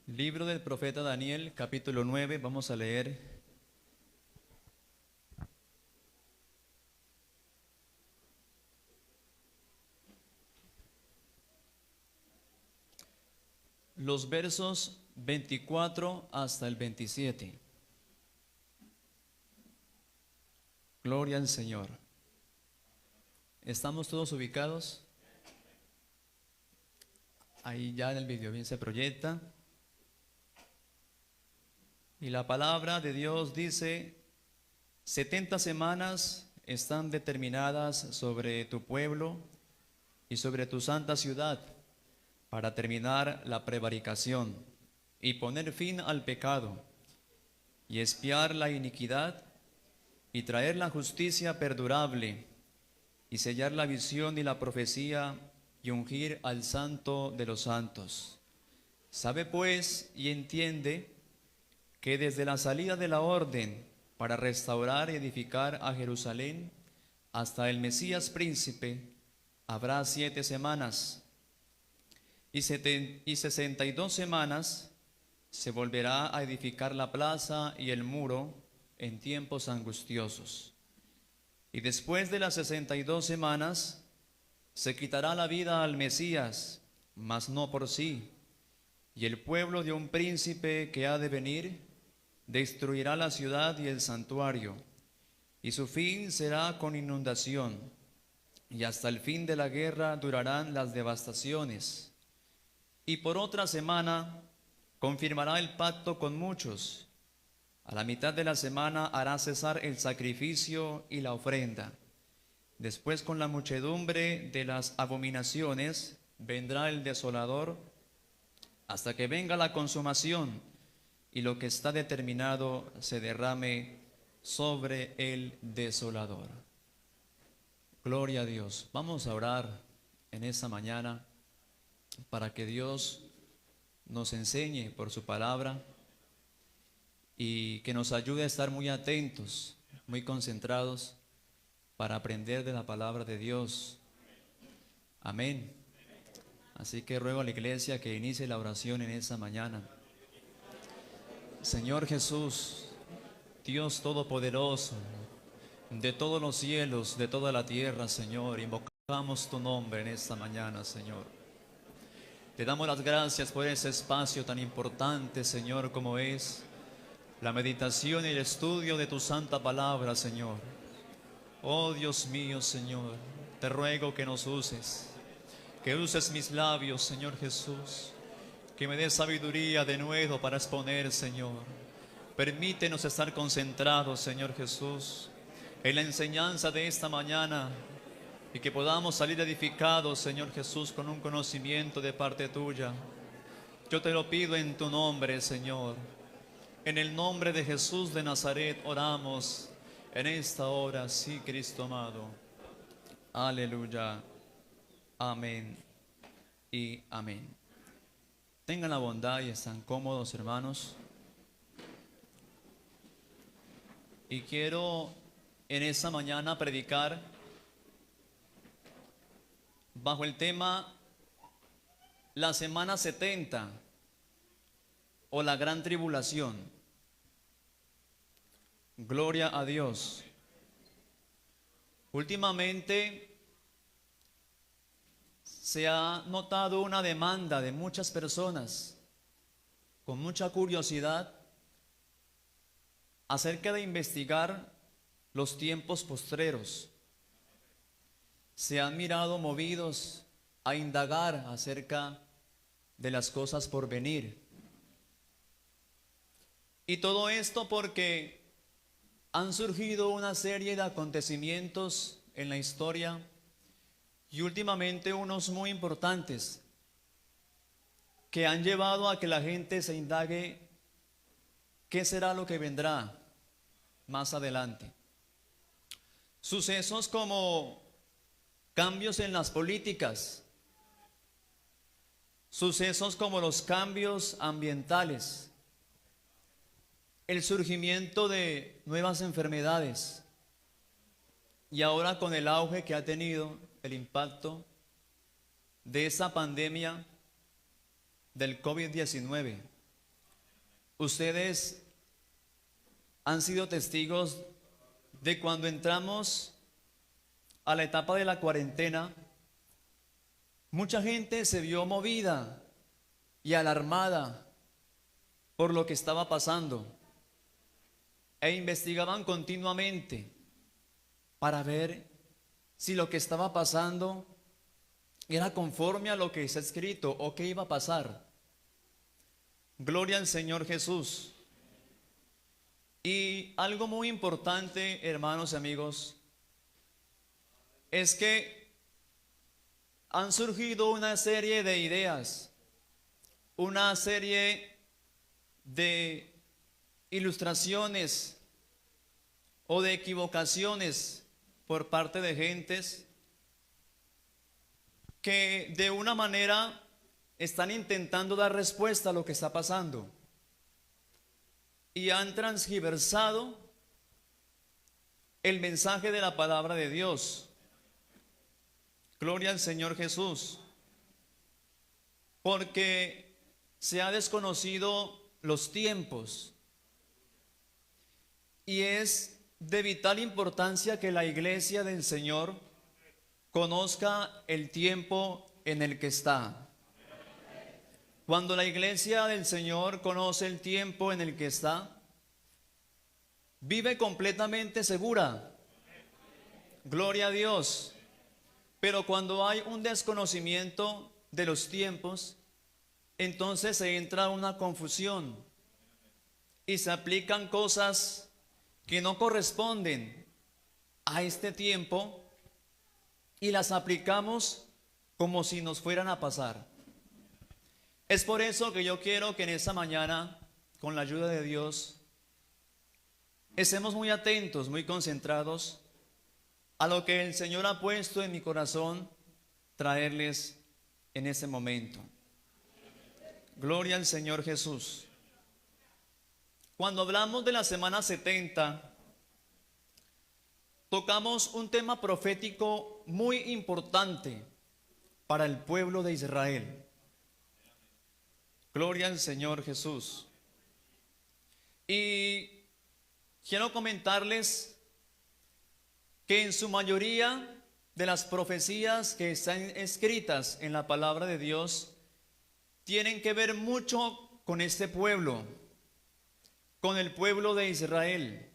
Libro del profeta Daniel, capítulo 9, vamos a leer los versos 24 hasta el 27. Gloria al Señor. ¿Estamos todos ubicados? Ahí ya en el video bien se proyecta. Y la palabra de Dios dice: 70 semanas están determinadas sobre tu pueblo y sobre tu santa ciudad, para terminar la prevaricación y poner fin al pecado, y expiar la iniquidad, y traer la justicia perdurable, y sellar la visión y la profecía, y ungir al santo de los santos. Sabe pues y entiende que desde la salida de la orden para restaurar y edificar a Jerusalén hasta el Mesías príncipe habrá 7 semanas, y 62 semanas se volverá a edificar la plaza y el muro en tiempos angustiosos. Y después de las 62 semanas se quitará la vida al Mesías, mas no por sí, y el pueblo de un príncipe que ha de venir destruirá la ciudad y el santuario, y su fin será con inundación, y hasta el fin de la guerra durarán las devastaciones. Y por otra semana confirmará el pacto con muchos. A la mitad de la semana hará cesar el sacrificio y la ofrenda. Después, con la muchedumbre de las abominaciones, vendrá el desolador, hasta que venga la consumación y lo que está determinado se derrame sobre el desolador. Gloria a Dios. Vamos a orar en esta mañana para que Dios nos enseñe por su palabra y que nos ayude a estar muy atentos, muy concentrados para aprender de la palabra de Dios. Amén. Así que ruego a la iglesia que inicie la oración en esta mañana. Señor Jesús, Dios Todopoderoso, de todos los cielos, de toda la tierra, Señor, invocamos tu nombre en esta mañana, Señor. Te damos las gracias por ese espacio tan importante, Señor, como es la meditación y el estudio de tu santa palabra, Señor. Oh Dios mío, Señor, te ruego que nos uses, que uses mis labios, Señor Jesús, que me des sabiduría de nuevo para exponer, Señor. Permítenos estar concentrados, Señor Jesús, en la enseñanza de esta mañana, y que podamos salir edificados, Señor Jesús, con un conocimiento de parte tuya. Yo te lo pido en tu nombre, Señor. En el nombre de Jesús de Nazaret oramos en esta hora, sí, Cristo amado. Aleluya. Amén y amén. Tengan la bondad y están cómodos, hermanos. Y quiero en esta mañana predicar bajo el tema la semana 70 o la gran tribulación. Gloria a Dios. Últimamente se ha notado una demanda de muchas personas con mucha curiosidad acerca de investigar los tiempos postreros. Se han mirado movidos a indagar acerca de las cosas por venir. Y todo esto porque han surgido una serie de acontecimientos en la historia, y últimamente unos muy importantes, que han llevado a que la gente se indague qué será lo que vendrá más adelante. Sucesos como cambios en las políticas, sucesos como los cambios ambientales, el surgimiento de nuevas enfermedades, y ahora con el auge que ha tenido el impacto de esa pandemia del COVID-19. Ustedes han sido testigos de cuando entramos a la etapa de la cuarentena, mucha gente se vio movida y alarmada por lo que estaba pasando e investigaban continuamente para ver si lo que estaba pasando era conforme a lo que está escrito o qué iba a pasar. Gloria al Señor Jesús. Y algo muy importante, hermanos y amigos, es que han surgido una serie de ideas, una serie de ilustraciones o de equivocaciones por parte de gentes que de una manera están intentando dar respuesta a lo que está pasando y han transgiversado el mensaje de la palabra de Dios. Gloria al Señor Jesús, porque se ha desconocido los tiempos y es de vital importancia que la iglesia del Señor conozca el tiempo en el que está. Cuando la iglesia del Señor conoce el tiempo en el que está, vive completamente segura. Gloria a Dios. Pero cuando hay un desconocimiento de los tiempos, entonces se entra una confusión y se aplican cosas que no corresponden a este tiempo y las aplicamos como si nos fueran a pasar. Es por eso que yo quiero que en esta mañana, con la ayuda de Dios, estemos muy atentos, muy concentrados a lo que el Señor ha puesto en mi corazón traerles en este momento. Gloria al Señor Jesús. Cuando hablamos de la semana 70, tocamos un tema profético muy importante para el pueblo de Israel. Gloria al Señor Jesús. Y quiero comentarles que en su mayoría de las profecías que están escritas en la palabra de Dios tienen que ver mucho con este pueblo, con el pueblo de Israel.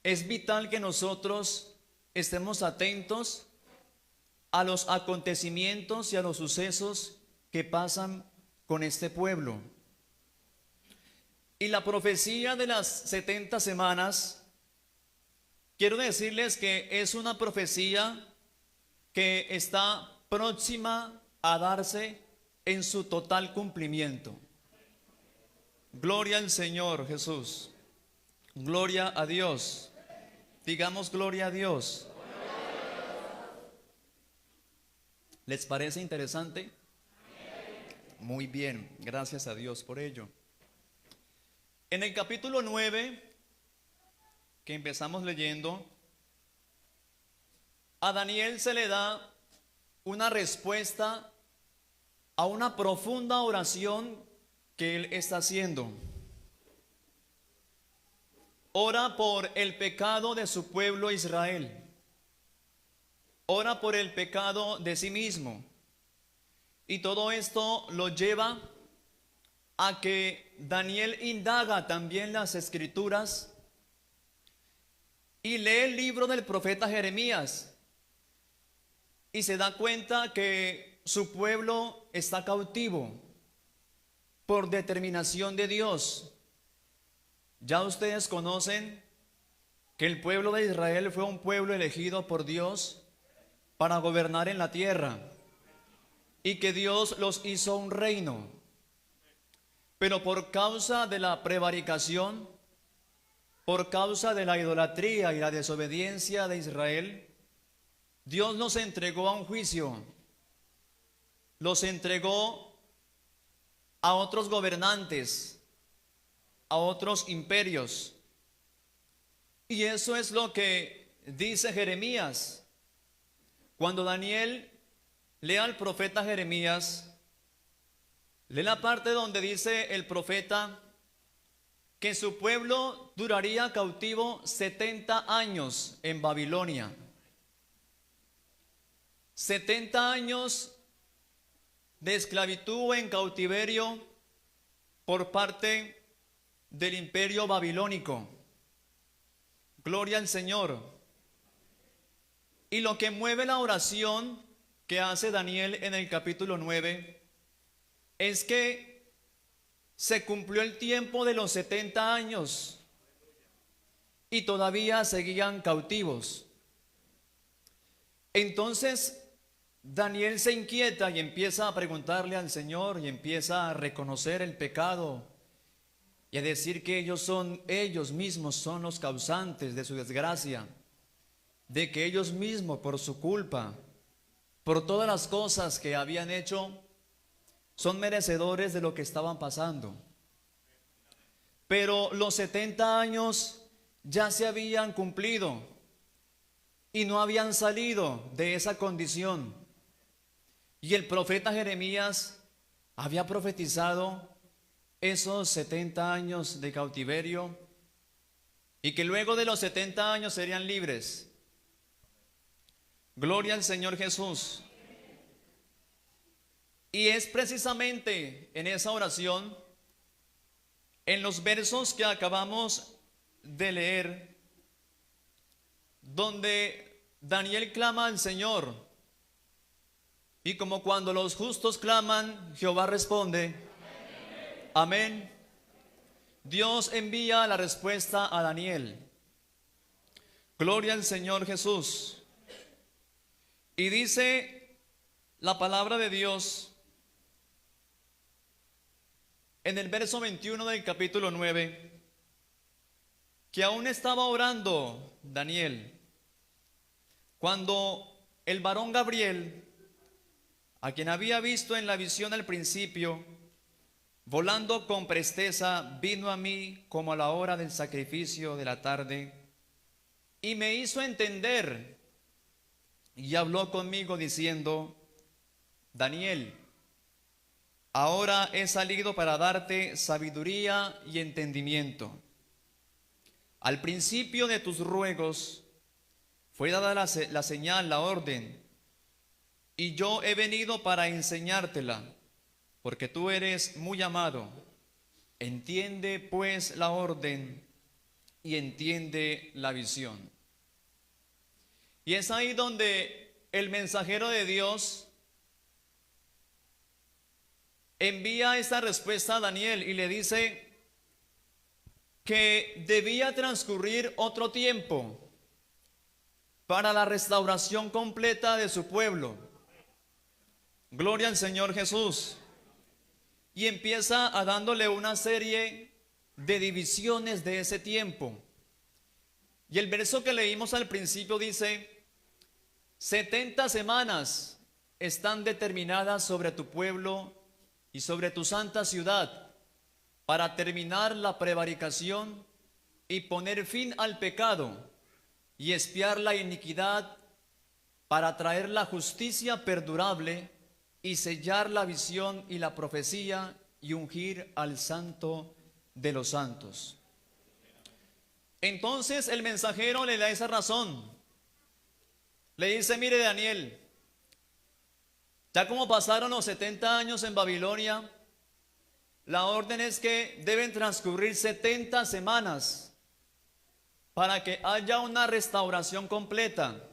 Es vital que nosotros estemos atentos a los acontecimientos y a los sucesos que pasan con este pueblo. Y la profecía de las 70 semanas, quiero decirles que es una profecía que está próxima a darse en su total cumplimiento. Gloria al Señor Jesús. Gloria a Dios. Digamos gloria a Dios. ¿Les parece interesante? Muy bien, gracias a Dios por ello. En el capítulo 9, que empezamos leyendo, a Daniel se le da una respuesta a una profunda oración que él está haciendo. Ora por el pecado de su pueblo Israel. Ora por el pecado de sí mismo. Y todo esto lo lleva a que Daniel indaga también las escrituras y lee el libro del profeta Jeremías y se da cuenta que su pueblo está cautivo por determinación de Dios. Ya ustedes conocen que el pueblo de Israel fue un pueblo elegido por Dios para gobernar en la tierra y que Dios los hizo un reino. Pero por causa de la prevaricación, por causa de la idolatría y la desobediencia de Israel, Dios los entregó a un juicio. Los entregó a otros gobernantes, a otros imperios. Y eso es lo que dice Jeremías. Cuando Daniel lee al profeta Jeremías, Lee la parte donde dice el profeta que su pueblo duraría cautivo 70 años en Babilonia. 70 años de esclavitud en cautiverio por parte del imperio babilónico. Gloria al Señor. Y lo que mueve la oración que hace Daniel en el capítulo 9 es que se cumplió el tiempo de los 70 años y todavía seguían cautivos. Entonces Daniel se inquieta y empieza a preguntarle al Señor y empieza a reconocer el pecado y a decir que ellos mismos son los causantes de su desgracia, de que ellos mismos por su culpa, por todas las cosas que habían hecho, son merecedores de lo que estaban pasando. Pero los 70 años ya se habían cumplido y no habían salido de esa condición. Y el profeta Jeremías había profetizado esos 70 años de cautiverio y que luego de los 70 años serían libres. Gloria al Señor Jesús. Y es precisamente en esa oración, en los versos que acabamos de leer, donde Daniel clama al Señor. Y como cuando los justos claman, Jehová responde. Amén. Dios envía la respuesta a Daniel. Gloria al Señor Jesús. Y dice la palabra de Dios en el verso 21 del capítulo 9, que aún estaba orando Daniel, cuando el varón Gabriel, a quien había visto en la visión al principio, volando con presteza, vino a mí como a la hora del sacrificio de la tarde, y me hizo entender, y habló conmigo diciendo: Daniel, ahora he salido para darte sabiduría y entendimiento. Al principio de tus ruegos fue dada la señal, la orden, y yo he venido para enseñártela, porque tú eres muy amado. Entiende pues la orden y entiende la visión. Y es ahí donde el mensajero de Dios envía esta respuesta a Daniel y le dice que debía transcurrir otro tiempo para la restauración completa de su pueblo. Gloria al Señor Jesús. Y empieza a dándole una serie de divisiones de ese tiempo. Y el verso que leímos al principio dice: 70 semanas están determinadas sobre tu pueblo y sobre tu santa ciudad, para terminar la prevaricación y poner fin al pecado y expiar la iniquidad, para traer la justicia perdurable y sellar la visión y la profecía y ungir al santo de los santos. Entonces el mensajero le da esa razón. Le dice: mire Daniel, ya como pasaron los 70 años en Babilonia, la orden es que deben transcurrir 70 semanas para que haya una restauración completa,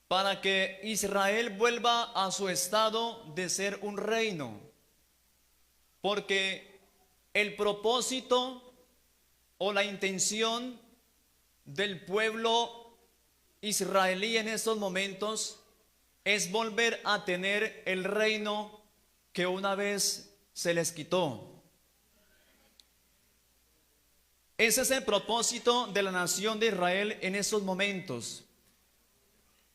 para que Israel vuelva a su estado de ser un reino. Porque el propósito o la intención del pueblo israelí en estos momentos es volver a tener el reino que una vez se les quitó. Ese es el propósito de la nación de Israel en estos momentos,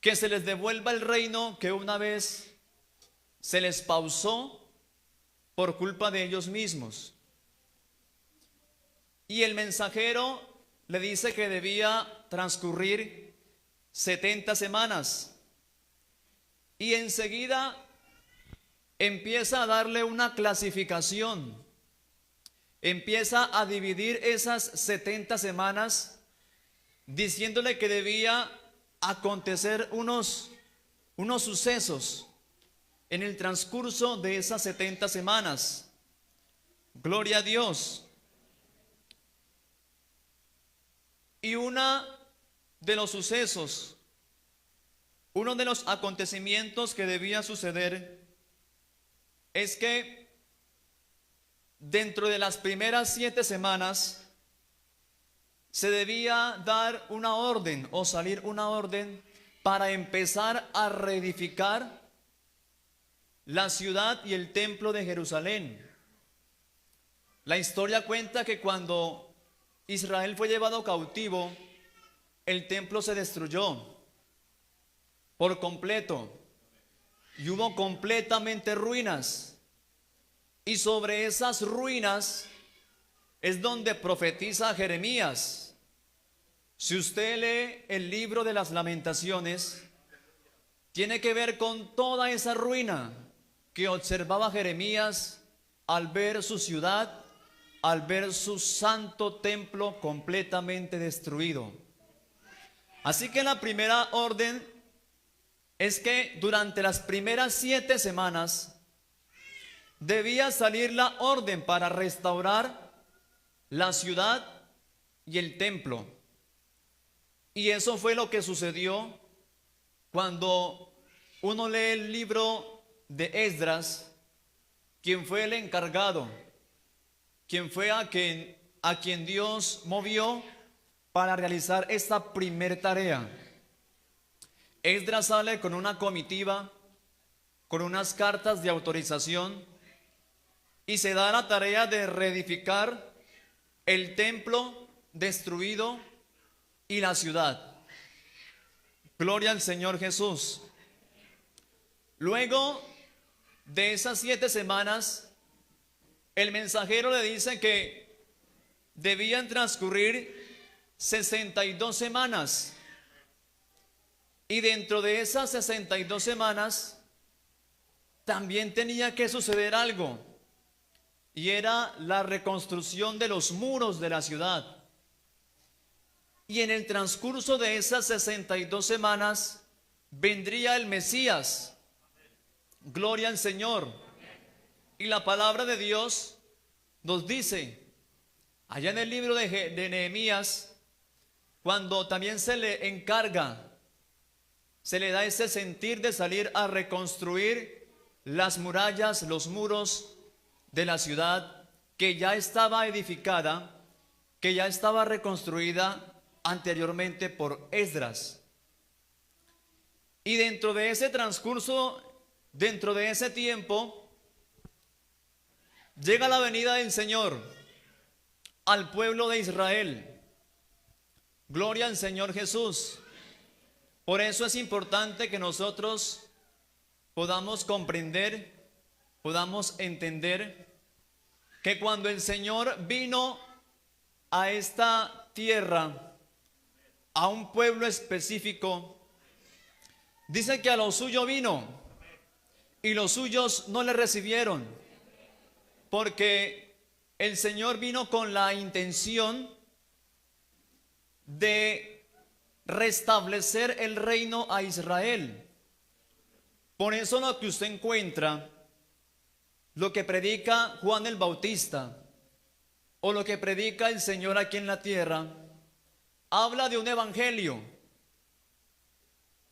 que se les devuelva el reino que una vez se les pausó por culpa de ellos mismos. Y el mensajero le dice que debía transcurrir 70 semanas. Y enseguida empieza a darle una clasificación, empieza a dividir esas 70 semanas, diciéndole que debía acontecer unos sucesos en el transcurso de esas 70 semanas. Gloria a Dios. Y uno de los sucesos, uno de los acontecimientos que debía suceder es que dentro de las primeras 7 semanas se debía dar una orden o salir una orden para empezar a reedificar la ciudad y el templo de Jerusalén. La historia cuenta que cuando Israel fue llevado cautivo, el templo se destruyó por completo y hubo completamente ruinas. Y sobre esas ruinas es donde profetiza Jeremías. Si usted lee el libro de las Lamentaciones, tiene que ver con toda esa ruina que observaba Jeremías al ver su ciudad, al ver su santo templo completamente destruido. Así que la primera orden es que durante las primeras 7 semanas debía salir la orden para restaurar la ciudad y el templo. Y eso fue lo que sucedió cuando uno lee el libro de Esdras, quien fue el encargado, quien fue a quien Dios movió para realizar esta primer tarea. Esdras sale con una comitiva, con unas cartas de autorización, y se da la tarea de reedificar el templo destruido y la ciudad. Gloria al Señor Jesús. Luego de esas 7 semanas, el mensajero le dice que debían transcurrir 62 semanas. Y dentro de esas 62 semanas también tenía que suceder algo, y era la reconstrucción de los muros de la ciudad. Y en el transcurso de esas 62 semanas vendría el Mesías. Gloria al Señor. Y la palabra de Dios nos dice, allá en el libro de Nehemías, cuando también se le encarga, se le da ese sentir de salir a reconstruir las murallas, los muros de la ciudad que ya estaba edificada, que ya estaba reconstruida anteriormente por Esdras. Y dentro de ese transcurso, dentro de ese tiempo, llega la venida del Señor al pueblo de Israel. Gloria al Señor Jesús. Por eso es importante que nosotros podamos comprender, podamos entender que cuando el Señor vino a esta tierra, a un pueblo específico, dice que a lo suyo vino y los suyos no le recibieron, porque el Señor vino con la intención de restablecer el reino a Israel. Por eso lo que usted encuentra, lo que predica Juan el Bautista o lo que predica el Señor aquí en la tierra, habla de un evangelio,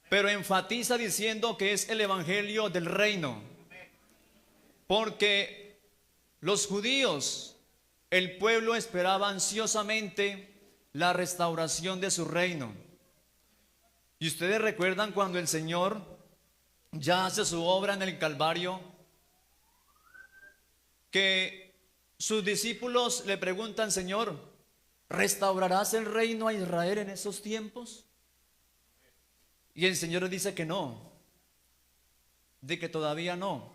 pero enfatiza diciendo que es el evangelio del reino, porque los judíos, el pueblo, esperaba ansiosamente la restauración de su reino. Y ustedes recuerdan cuando el Señor ya hace su obra en el Calvario, que sus discípulos le preguntan, Señor, ¿restaurarás el reino a Israel en esos tiempos? Y el Señor les dice que no, de que todavía no,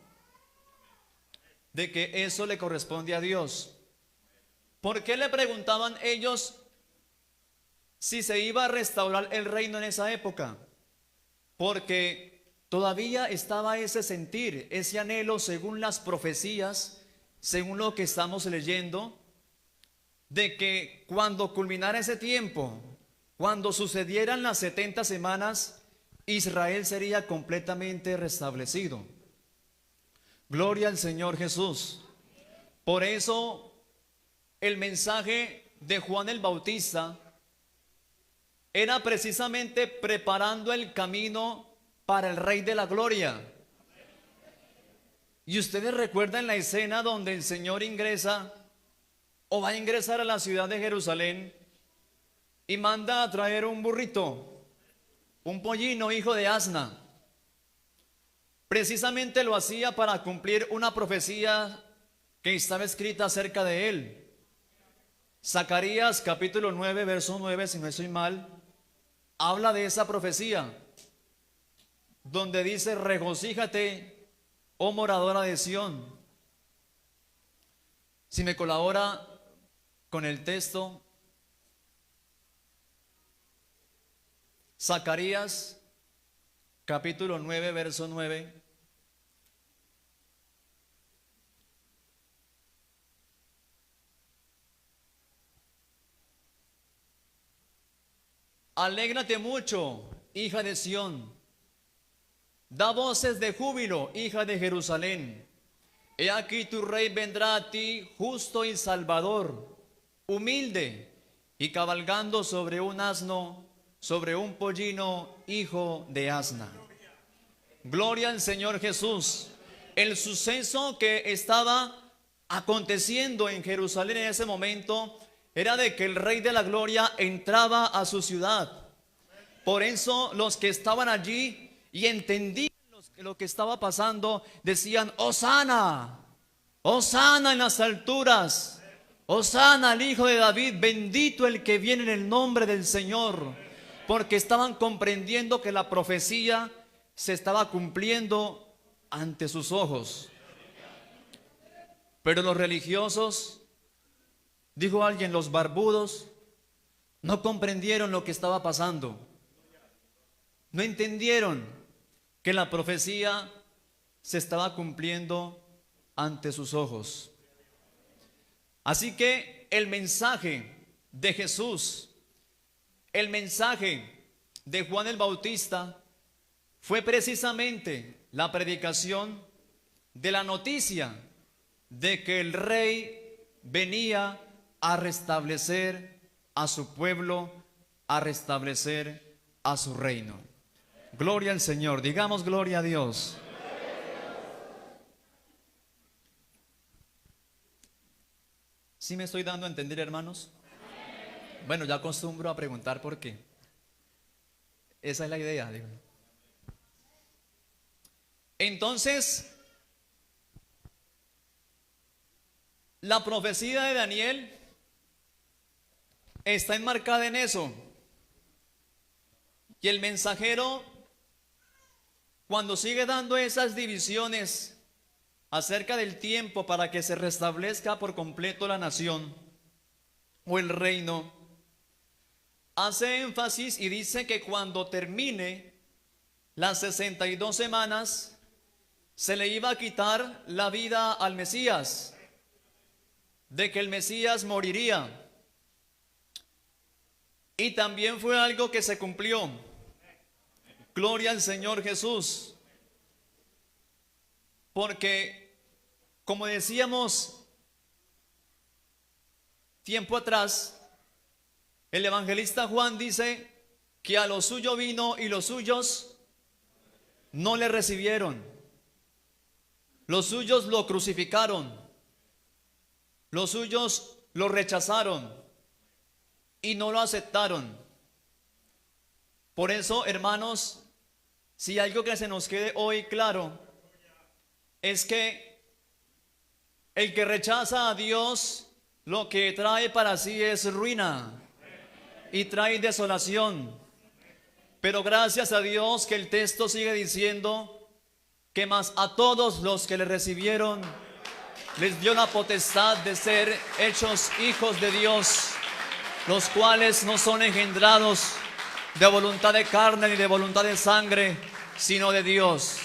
de que eso le corresponde a Dios. ¿Por qué le preguntaban ellos si se iba a restaurar el reino en esa época? Porque todavía estaba ese sentir, ese anhelo según las profecías, según lo que estamos leyendo, de que cuando culminara ese tiempo, cuando sucedieran las 70 semanas, Israel sería completamente restablecido. Gloria al Señor Jesús. Por eso el mensaje de Juan el Bautista era precisamente preparando el camino para el Rey de la Gloria. Y ustedes recuerdan la escena donde el Señor ingresa o va a ingresar a la ciudad de Jerusalén y manda a traer un burrito, un pollino hijo de asna. Precisamente lo hacía para cumplir una profecía que estaba escrita acerca de él. Zacarías capítulo 9, verso 9, si no estoy mal, habla de esa profecía, donde dice: regocíjate, oh moradora de Sión. Si me colabora con el texto, Zacarías capítulo 9, verso 9. Alégrate mucho, hija de Sión. Da voces de júbilo, hija de Jerusalén. He aquí tu rey vendrá a ti, justo y salvador, humilde y cabalgando sobre un asno, sobre un pollino, hijo de asna. Gloria al Señor Jesús. El suceso que estaba aconteciendo en Jerusalén en ese momento era de que el Rey de la Gloria entraba a su ciudad. Por eso los que estaban allí y entendían lo que estaba pasando decían: Hosana, Hosana en las alturas, Hosana al Hijo de David, bendito el que viene en el nombre del Señor. Porque estaban comprendiendo que la profecía se estaba cumpliendo ante sus ojos. Pero los religiosos, dijo alguien, los barbudos, no comprendieron lo que estaba pasando. No entendieron que la profecía se estaba cumpliendo ante sus ojos. Así que el mensaje de Jesús, el mensaje de Juan el Bautista, fue precisamente la predicación de la noticia de que el Rey venía a restablecer a su pueblo, a restablecer a su reino. Gloria al Señor, digamos gloria a Dios. ¿Sí me estoy dando a entender, hermanos? Bueno, ya acostumbro a preguntar por qué. Esa es la idea, digo. Entonces, la profecía de Daniel está enmarcada en eso. Y el mensajero, cuando sigue dando esas divisiones acerca del tiempo para que se restablezca por completo la nación o el reino, hace énfasis y dice que cuando termine las 62 semanas, se le iba a quitar la vida al Mesías, de que el Mesías moriría. Y también fue algo que se cumplió. Gloria al Señor Jesús. Porque, como decíamos tiempo atrás, el evangelista Juan dice que a lo suyo vino y los suyos no le recibieron. Los suyos lo crucificaron. Los suyos lo rechazaron y no lo aceptaron. Por eso, hermanos, si algo que se nos quede hoy claro es que el que rechaza a Dios, lo que trae para sí es ruina y trae desolación. Pero gracias a Dios que el texto sigue diciendo que más a todos los que le recibieron les dio la potestad de ser hechos hijos de Dios, los cuales no son engendrados de voluntad de carne ni de voluntad de sangre, sino de Dios.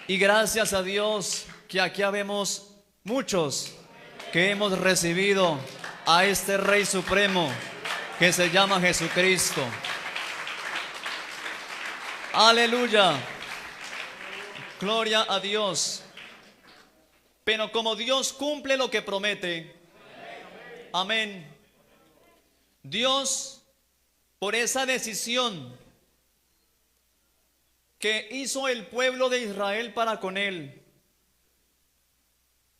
Y gracias a Dios que aquí habemos muchos que hemos recibido a este Rey Supremo que se llama Jesucristo. Aleluya. Gloria a Dios. Pero como Dios cumple lo que promete, amén. Dios, por esa decisión que hizo el pueblo de Israel para con él,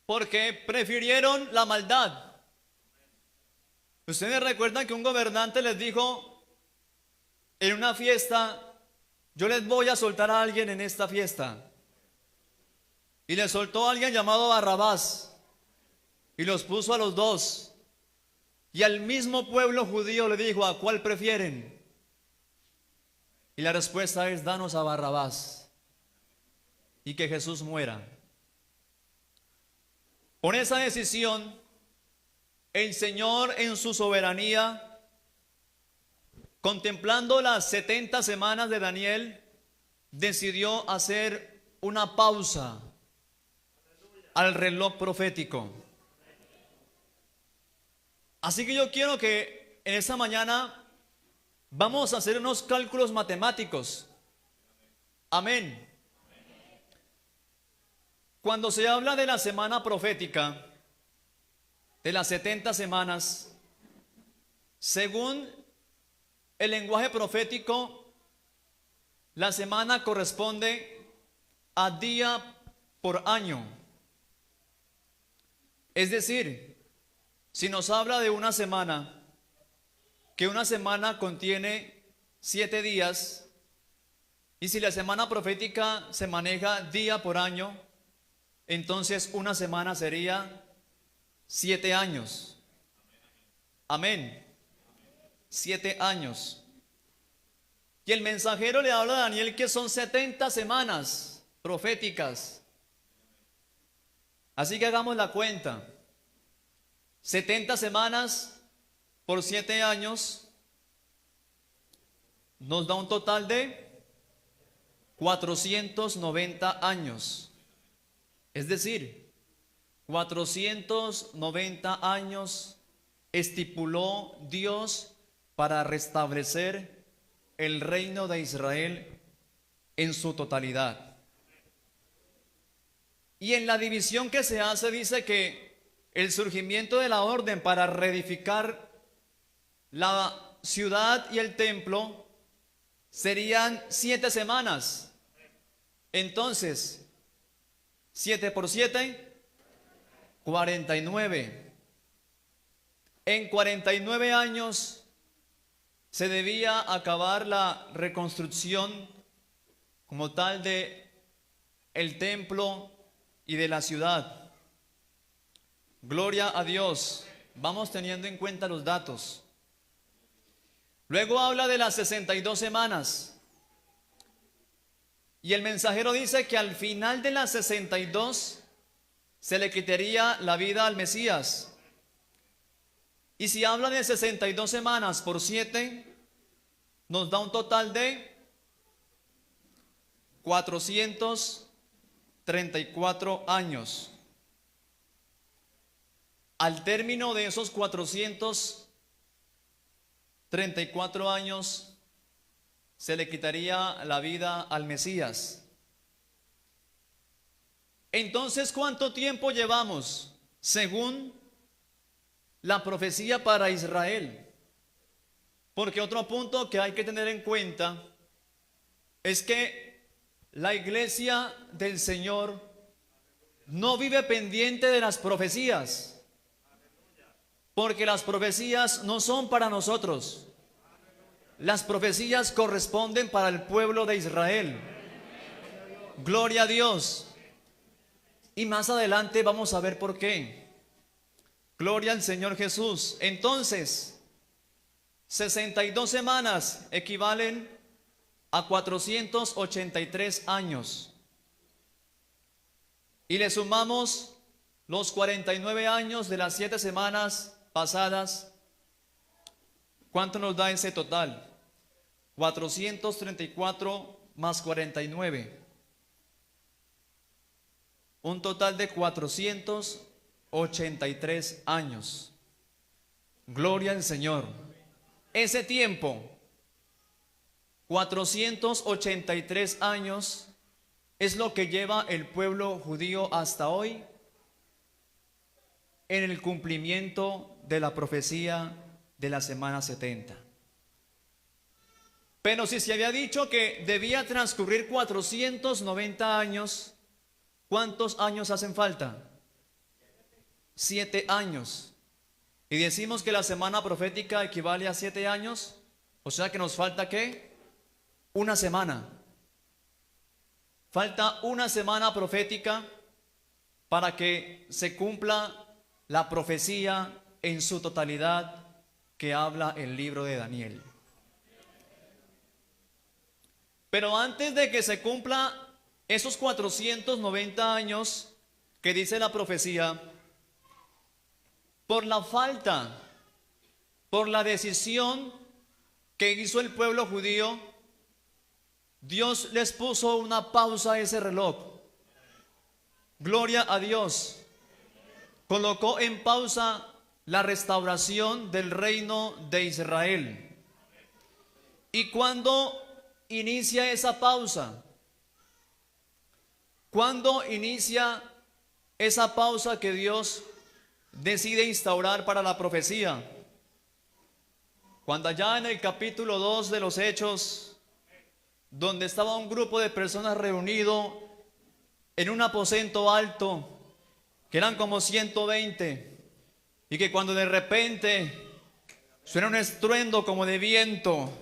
porque prefirieron la maldad. Ustedes recuerdan que un gobernante les dijo en una fiesta: yo les voy a soltar a alguien en esta fiesta. Y le soltó a alguien llamado Barrabás y los puso a los dos. Y al mismo pueblo judío le dijo: ¿a cuál prefieren? Y la respuesta es: danos a Barrabás y que Jesús muera. Por esa decisión, el Señor en su soberanía, contemplando las 70 semanas de Daniel, decidió hacer una pausa al reloj profético. Así que yo quiero que en esta mañana vamos a hacer unos cálculos matemáticos. Amén. Cuando se habla de la semana profética, de las 70 semanas, según el lenguaje profético, la semana corresponde a día por año. Es decir, si nos habla de una semana, que una semana contiene 7 días, y si la semana profética se maneja día por año, entonces una semana sería 7 años. Amén. 7 años. Y el mensajero le habla a Daniel que son 70 semanas proféticas. Así que hagamos la cuenta. 70 semanas por 7 años nos da un total de 490 años. Es decir, 490 años estipuló Dios para restablecer el reino de Israel en su totalidad. Y en la división que se hace dice que el surgimiento de la orden para reedificar la ciudad y el templo serían 7 semanas. Entonces, 7 por 7, 49. En 49 años se debía acabar la reconstrucción como tal de el templo y de la ciudad. Gloria a Dios. Vamos teniendo en cuenta los datos. Luego habla de las 62 semanas. Y el mensajero dice que al final de las 62 se le quitaría la vida al Mesías. Y si habla de 62 semanas por 7, nos da un total de 434 años. Al término de esos 434 años, se le quitaría la vida al Mesías. Entonces, ¿cuánto tiempo llevamos según la profecía para Israel? Porque otro punto que hay que tener en cuenta es que la iglesia del Señor no vive pendiente de las profecías, porque las profecías no son para nosotros. Las profecías corresponden para el pueblo de Israel. Gloria a Dios. Y más adelante vamos a ver por qué. Gloria al Señor Jesús. Entonces, 62 semanas equivalen a 483 años. Y le sumamos los 49 años de las 7 semanas pasadas. ¿Cuánto nos da ese total? 434 más 49. Un total de 483 años. Gloria al Señor. Ese tiempo, 483 años, es lo que lleva el pueblo judío hasta hoy en el cumplimiento de la profecía de la semana 70. Pero si se había dicho que debía transcurrir 490 años, ¿cuántos años hacen falta? 7 años. Y decimos que la semana profética equivale a 7 años, o sea que nos falta ¿qué? Una semana. Falta una semana profética para que se cumpla la profecía en su totalidad que habla el libro de Daniel. Pero antes de que se cumpla esos 490 años que dice la profecía, por la falta, por la decisión que hizo el pueblo judío, Dios les puso una pausa a ese reloj. Gloria a Dios. Colocó en pausa la restauración del reino de Israel. ¿Y cuándo inicia esa pausa? ¿Cuándo inicia esa pausa que Dios decide instaurar para la profecía? Cuando allá en el capítulo 2 de los Hechos, donde estaba un grupo de personas reunido en un aposento alto, que eran como 120, y que cuando de repente suena un estruendo como de viento,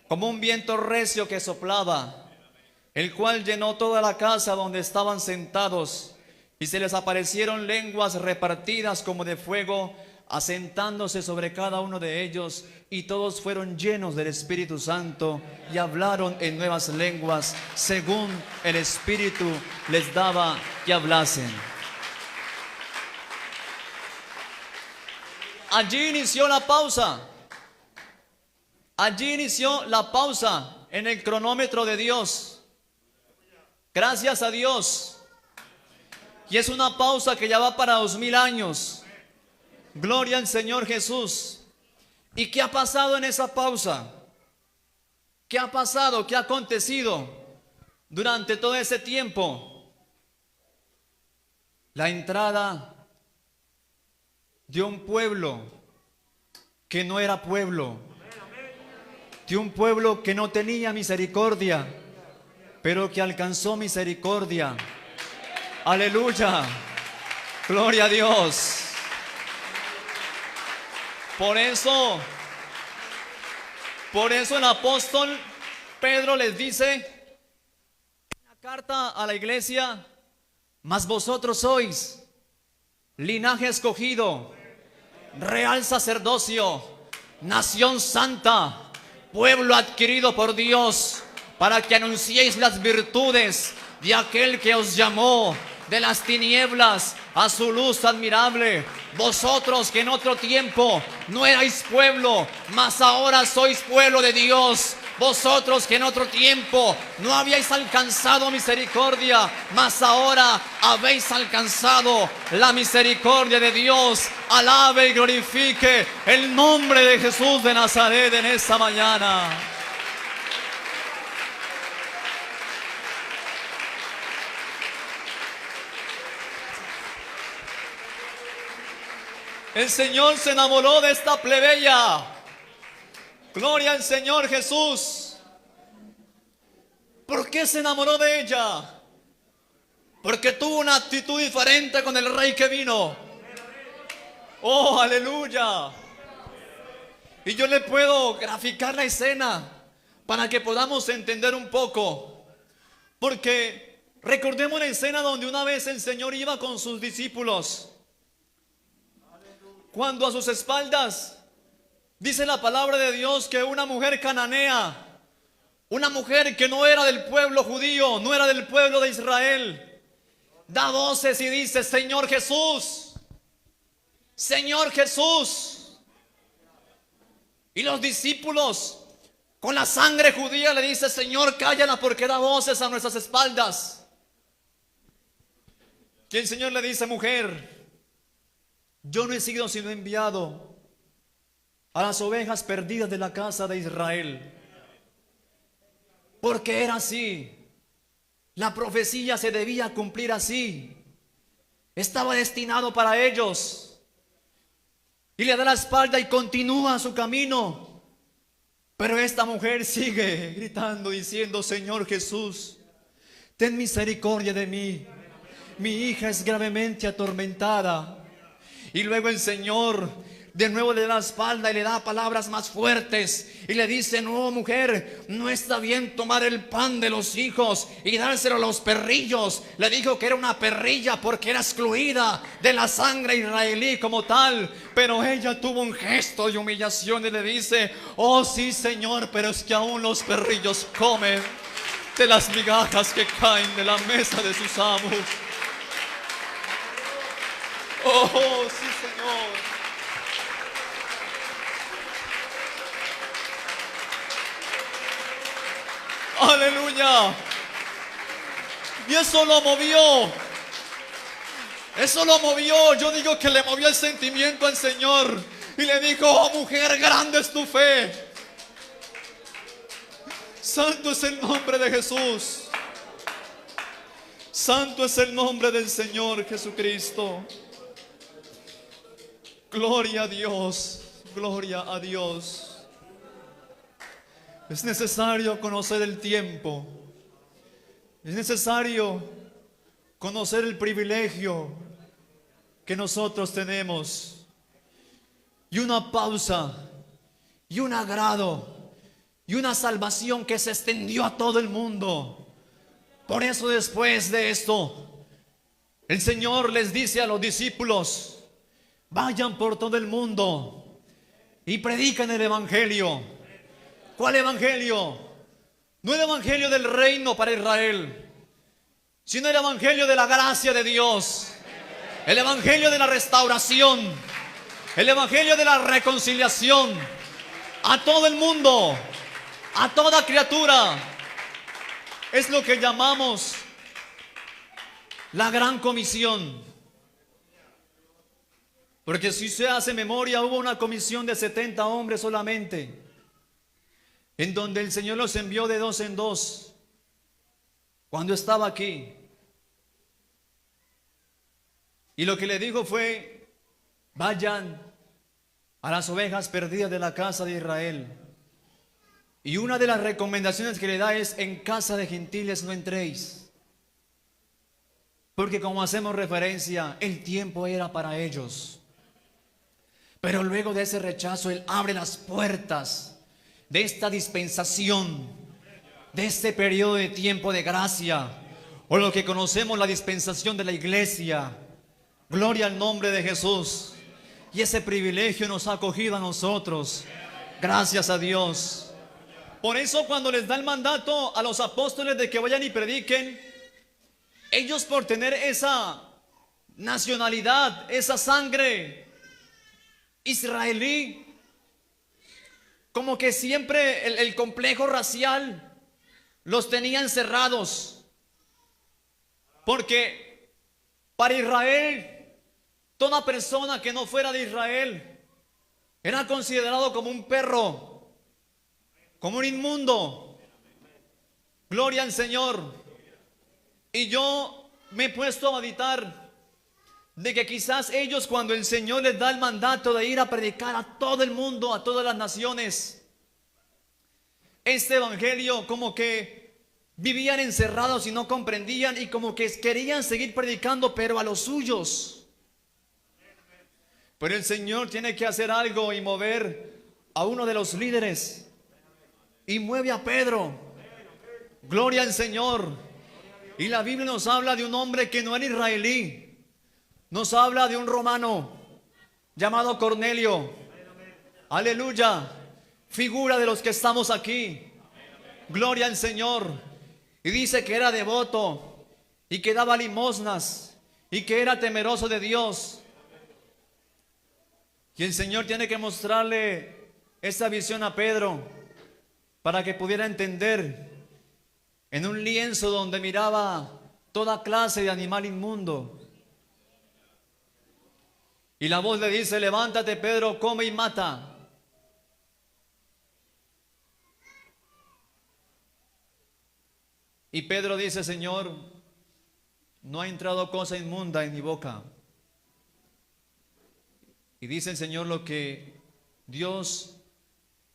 como un viento recio que soplaba, el cual llenó toda la casa donde estaban sentados, y se les aparecieron lenguas repartidas como de fuego, asentándose sobre cada uno de ellos, y todos fueron llenos del Espíritu Santo y hablaron en nuevas lenguas, según el Espíritu les daba que hablasen. Allí inició la pausa. Allí inició la pausa en el cronómetro de Dios. Gracias a Dios. Y es una pausa que ya va para 2000 años. Gloria al Señor Jesús. ¿Y qué ha pasado en esa pausa? ¿Qué ha pasado? ¿Qué ha acontecido durante todo ese tiempo? La entrada de un pueblo que no era pueblo, de un pueblo que no tenía misericordia, pero que alcanzó misericordia. Aleluya, gloria a Dios. Por eso el apóstol Pedro les dice en la carta a la iglesia: mas vosotros sois linaje escogido, real sacerdocio, nación santa, pueblo adquirido por Dios, para que anunciéis las virtudes de aquel que os llamó de las tinieblas a su luz admirable. Vosotros que en otro tiempo no erais pueblo, mas ahora sois pueblo de Dios. Vosotros que en otro tiempo no habíais alcanzado misericordia, mas ahora habéis alcanzado la misericordia de Dios. Alabe y glorifique el nombre de Jesús de Nazaret en esta mañana. El Señor se enamoró de esta plebeya. Gloria al Señor Jesús. ¿Por qué se enamoró de ella? Porque tuvo una actitud diferente con el rey que vino. Oh, aleluya. Y yo le puedo graficar la escena para que podamos entender un poco. Porque recordemos la escena donde una vez el Señor iba con sus discípulos, cuando a sus espaldas dice la palabra de Dios que una mujer cananea, una mujer que no era del pueblo judío, no era del pueblo de Israel, da voces y dice: Señor Jesús, Señor Jesús. Y los discípulos Con la sangre judía le dice: Señor, cállala porque da voces a nuestras espaldas. Y el Señor le dice: mujer, yo no he sido sino enviado a las ovejas perdidas de la casa de Israel. Porque era así. La profecía se debía cumplir así. Estaba destinado para ellos. Y le da la espalda y continúa su camino. Pero esta mujer sigue gritando, diciendo: Señor Jesús, ten misericordia de mí. Mi hija es gravemente atormentada. Y luego el Señor de nuevo le da la espalda y le da palabras más fuertes. Y le dice: no, mujer, no está bien tomar el pan de los hijos y dárselo a los perrillos. Le dijo que era una perrilla porque era excluida de la sangre israelí como tal. Pero ella tuvo un gesto de humillación y le dice: oh sí, Señor, pero es que aún los perrillos comen de las migajas que caen de la mesa de sus amos. Oh sí, Señor. Aleluya. Y eso lo movió. Eso lo movió. Yo digo que le movió el sentimiento al Señor. Y le dijo: oh mujer, grande es tu fe. Santo es el nombre de Jesús. Santo es el nombre del Señor Jesucristo. Gloria a Dios. Gloria a Dios. Es necesario conocer el tiempo. Es necesario conocer el privilegio que nosotros tenemos. Y una pausa, y un agrado, y una salvación que se extendió a todo el mundo. Por eso después de esto, el Señor les dice a los discípulos: vayan por todo el mundo y predican el Evangelio. ¿Cuál evangelio? No el evangelio del reino para Israel, sino el evangelio de la gracia de Dios, el evangelio de la restauración, el evangelio de la reconciliación a todo el mundo, a toda criatura. Es lo que llamamos la gran comisión. Porque si usted hace memoria, hubo una comisión de 70 hombres solamente, en donde el Señor los envió de dos en dos cuando estaba aquí. Y lo que le dijo fue: vayan a las ovejas perdidas de la casa de Israel. Y una de las recomendaciones que le da es: en casa de gentiles no entréis. Porque como hacemos referencia, el tiempo era para ellos. Pero luego de ese rechazo, Él abre las puertas de esta dispensación, de este periodo de tiempo de gracia, o lo que conocemos la dispensación de la iglesia. Gloria al nombre de Jesús. Y ese privilegio nos ha acogido a nosotros. Gracias a Dios. Por eso cuando les da el mandato a los apóstoles de que vayan y prediquen, ellos, por tener esa nacionalidad, esa sangre israelí, como que siempre el complejo racial los tenía encerrados. Porque para Israel, toda persona que no fuera de Israel era considerado como un perro, como un inmundo. Gloria al Señor. Y yo me he puesto a meditar de que quizás ellos, cuando el Señor les da el mandato de ir a predicar a todo el mundo, a todas las naciones, este evangelio, como que vivían encerrados y no comprendían, y como que querían seguir predicando, pero a los suyos. Pero el Señor tiene que hacer algo y mover a uno de los líderes, y mueve a Pedro. Gloria al Señor. Y la Biblia nos habla de un hombre que no era israelí. Nos habla de un romano llamado Cornelio. Aleluya. Figura de los que estamos aquí. Gloria al Señor. Y dice que era devoto y que daba limosnas y que era temeroso de Dios. Y el Señor tiene que mostrarle esa visión a Pedro para que pudiera entender en un lienzo donde miraba toda clase de animal inmundo. Y la voz le dice: levántate, Pedro, come y mata. Y Pedro dice: Señor, no ha entrado cosa inmunda en mi boca. Y dice el Señor: lo que Dios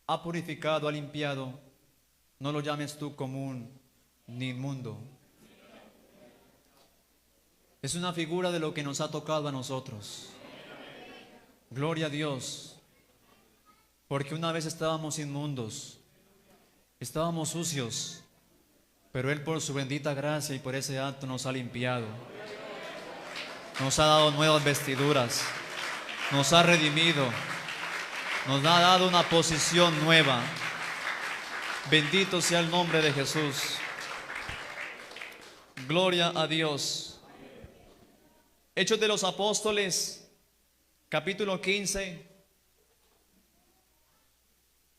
ha purificado, ha limpiado, no lo llames tú común ni inmundo. Es una figura de lo que nos ha tocado a nosotros. Gloria a Dios, porque una vez estábamos inmundos, estábamos sucios, pero Él por su bendita gracia y por ese acto nos ha limpiado, nos ha dado nuevas vestiduras, nos ha redimido, nos ha dado una posición nueva. Bendito sea el nombre de Jesús. Gloria a Dios. Hechos de los Apóstoles, capítulo 15,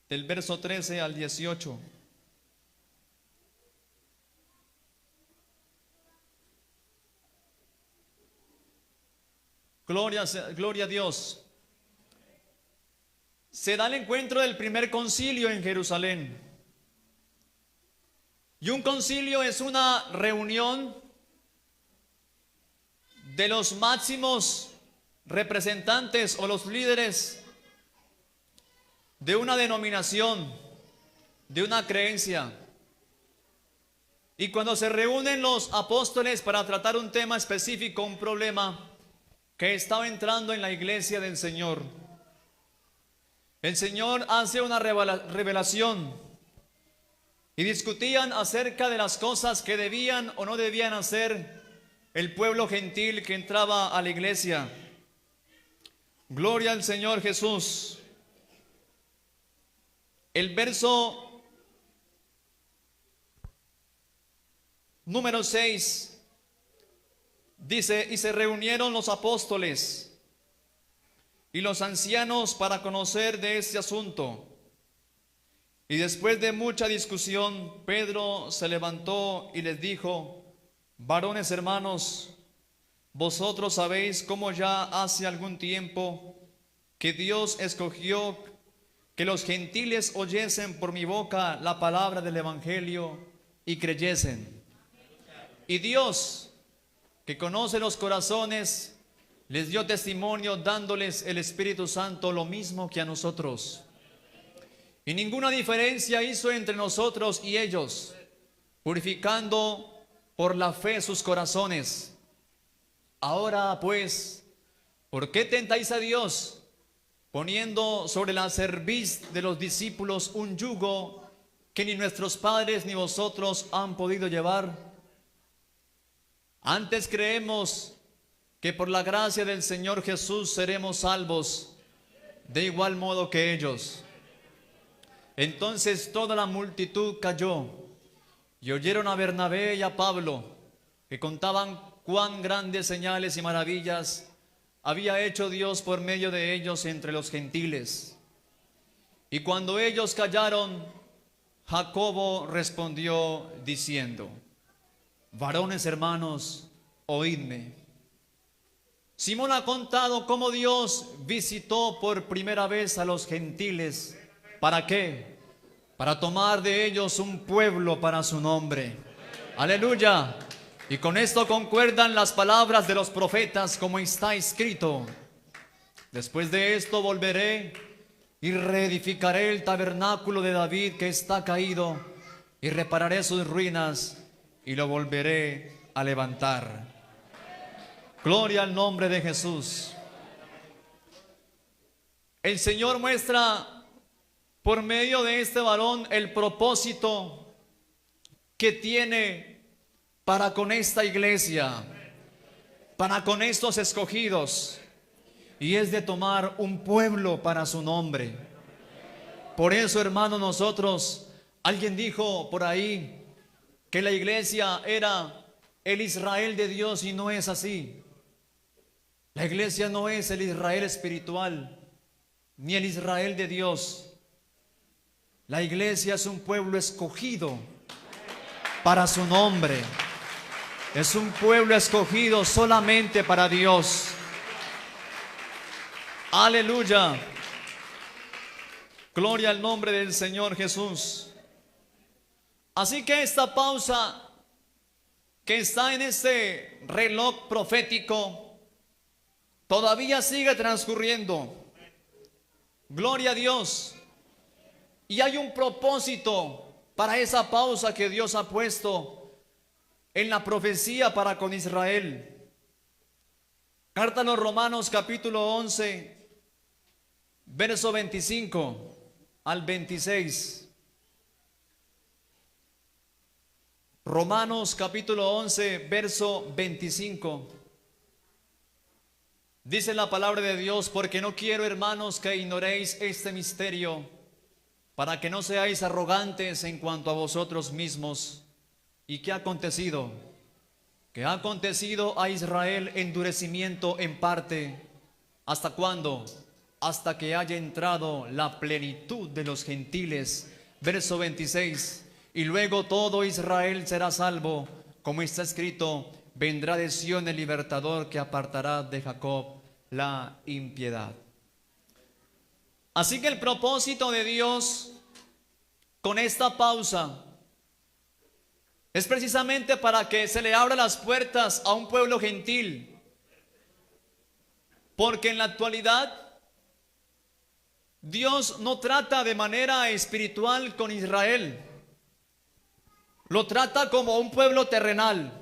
del verso 13 al 18. Gloria a Dios. Se da el encuentro del primer concilio en Jerusalén. Y un concilio es una reunión de los máximos representantes o los líderes de una denominación, de una creencia. Y cuando se reúnen los apóstoles para tratar un tema específico, un problema que estaba entrando en la iglesia del Señor, el Señor hace una revelación y discutían acerca de las cosas que debían o no debían hacer el pueblo gentil que entraba a la iglesia. Gloria al Señor Jesús. El verso número 6 dice: y se reunieron los apóstoles y los ancianos para conocer de este asunto. Y después de mucha discusión, Pedro se levantó y les dijo: varones hermanos, vosotros sabéis cómo ya hace algún tiempo que Dios escogió que los gentiles oyesen por mi boca la palabra del evangelio y creyesen. Y Dios, que conoce los corazones, les dio testimonio dándoles el Espíritu Santo, lo mismo que a nosotros. Y ninguna diferencia hizo entre nosotros y ellos, purificando por la fe sus corazones. Ahora pues, ¿por qué tentáis a Dios, poniendo sobre la cerviz de los discípulos un yugo que ni nuestros padres ni vosotros han podido llevar? Antes creemos que por la gracia del Señor Jesús seremos salvos, de igual modo que ellos. Entonces toda la multitud cayó y oyeron a Bernabé y a Pablo, que contaban cuán grandes señales y maravillas había hecho Dios por medio de ellos entre los gentiles. Y cuando ellos callaron, Jacobo respondió diciendo: varones hermanos, oídme. Simón ha contado cómo Dios visitó por primera vez a los gentiles. ¿Para qué? Para tomar de ellos un pueblo para su nombre. Aleluya. Y con esto concuerdan las palabras de los profetas, como está escrito: después de esto volveré y reedificaré el tabernáculo de David que está caído, y repararé sus ruinas y lo volveré a levantar. Gloria al nombre de Jesús. El Señor muestra por medio de este varón el propósito que tiene para con esta iglesia, para con estos escogidos, y es de tomar un pueblo para su nombre. Por eso, hermano, nosotros, alguien dijo por ahí que la iglesia era el Israel de Dios, y no es así. La iglesia no es el Israel espiritual, ni el Israel de Dios. La iglesia es un pueblo escogido para su nombre. Es un pueblo escogido solamente para Dios. Aleluya. Gloria al nombre del Señor Jesús. Así que esta pausa que está en este reloj profético todavía sigue transcurriendo. Gloria a Dios. Y hay un propósito para esa pausa que Dios ha puesto en la profecía para con Israel. Carta a los Romanos capítulo 11, verso 25 al 26. Romanos capítulo 11, verso 25. Dice la palabra de Dios: porque no quiero, hermanos, que ignoréis este misterio, para que no seáis arrogantes en cuanto a vosotros mismos. ¿Y qué ha acontecido? Que ha acontecido a Israel endurecimiento en parte. ¿Hasta cuándo? Hasta que haya entrado la plenitud de los gentiles. Verso 26. Y luego todo Israel será salvo, como está escrito: vendrá de Sión el libertador, que apartará de Jacob la impiedad. Así que el propósito de Dios con esta pausa es precisamente para que se le abran las puertas a un pueblo gentil. Porque en la actualidad Dios no trata de manera espiritual con Israel. Lo trata como un pueblo terrenal,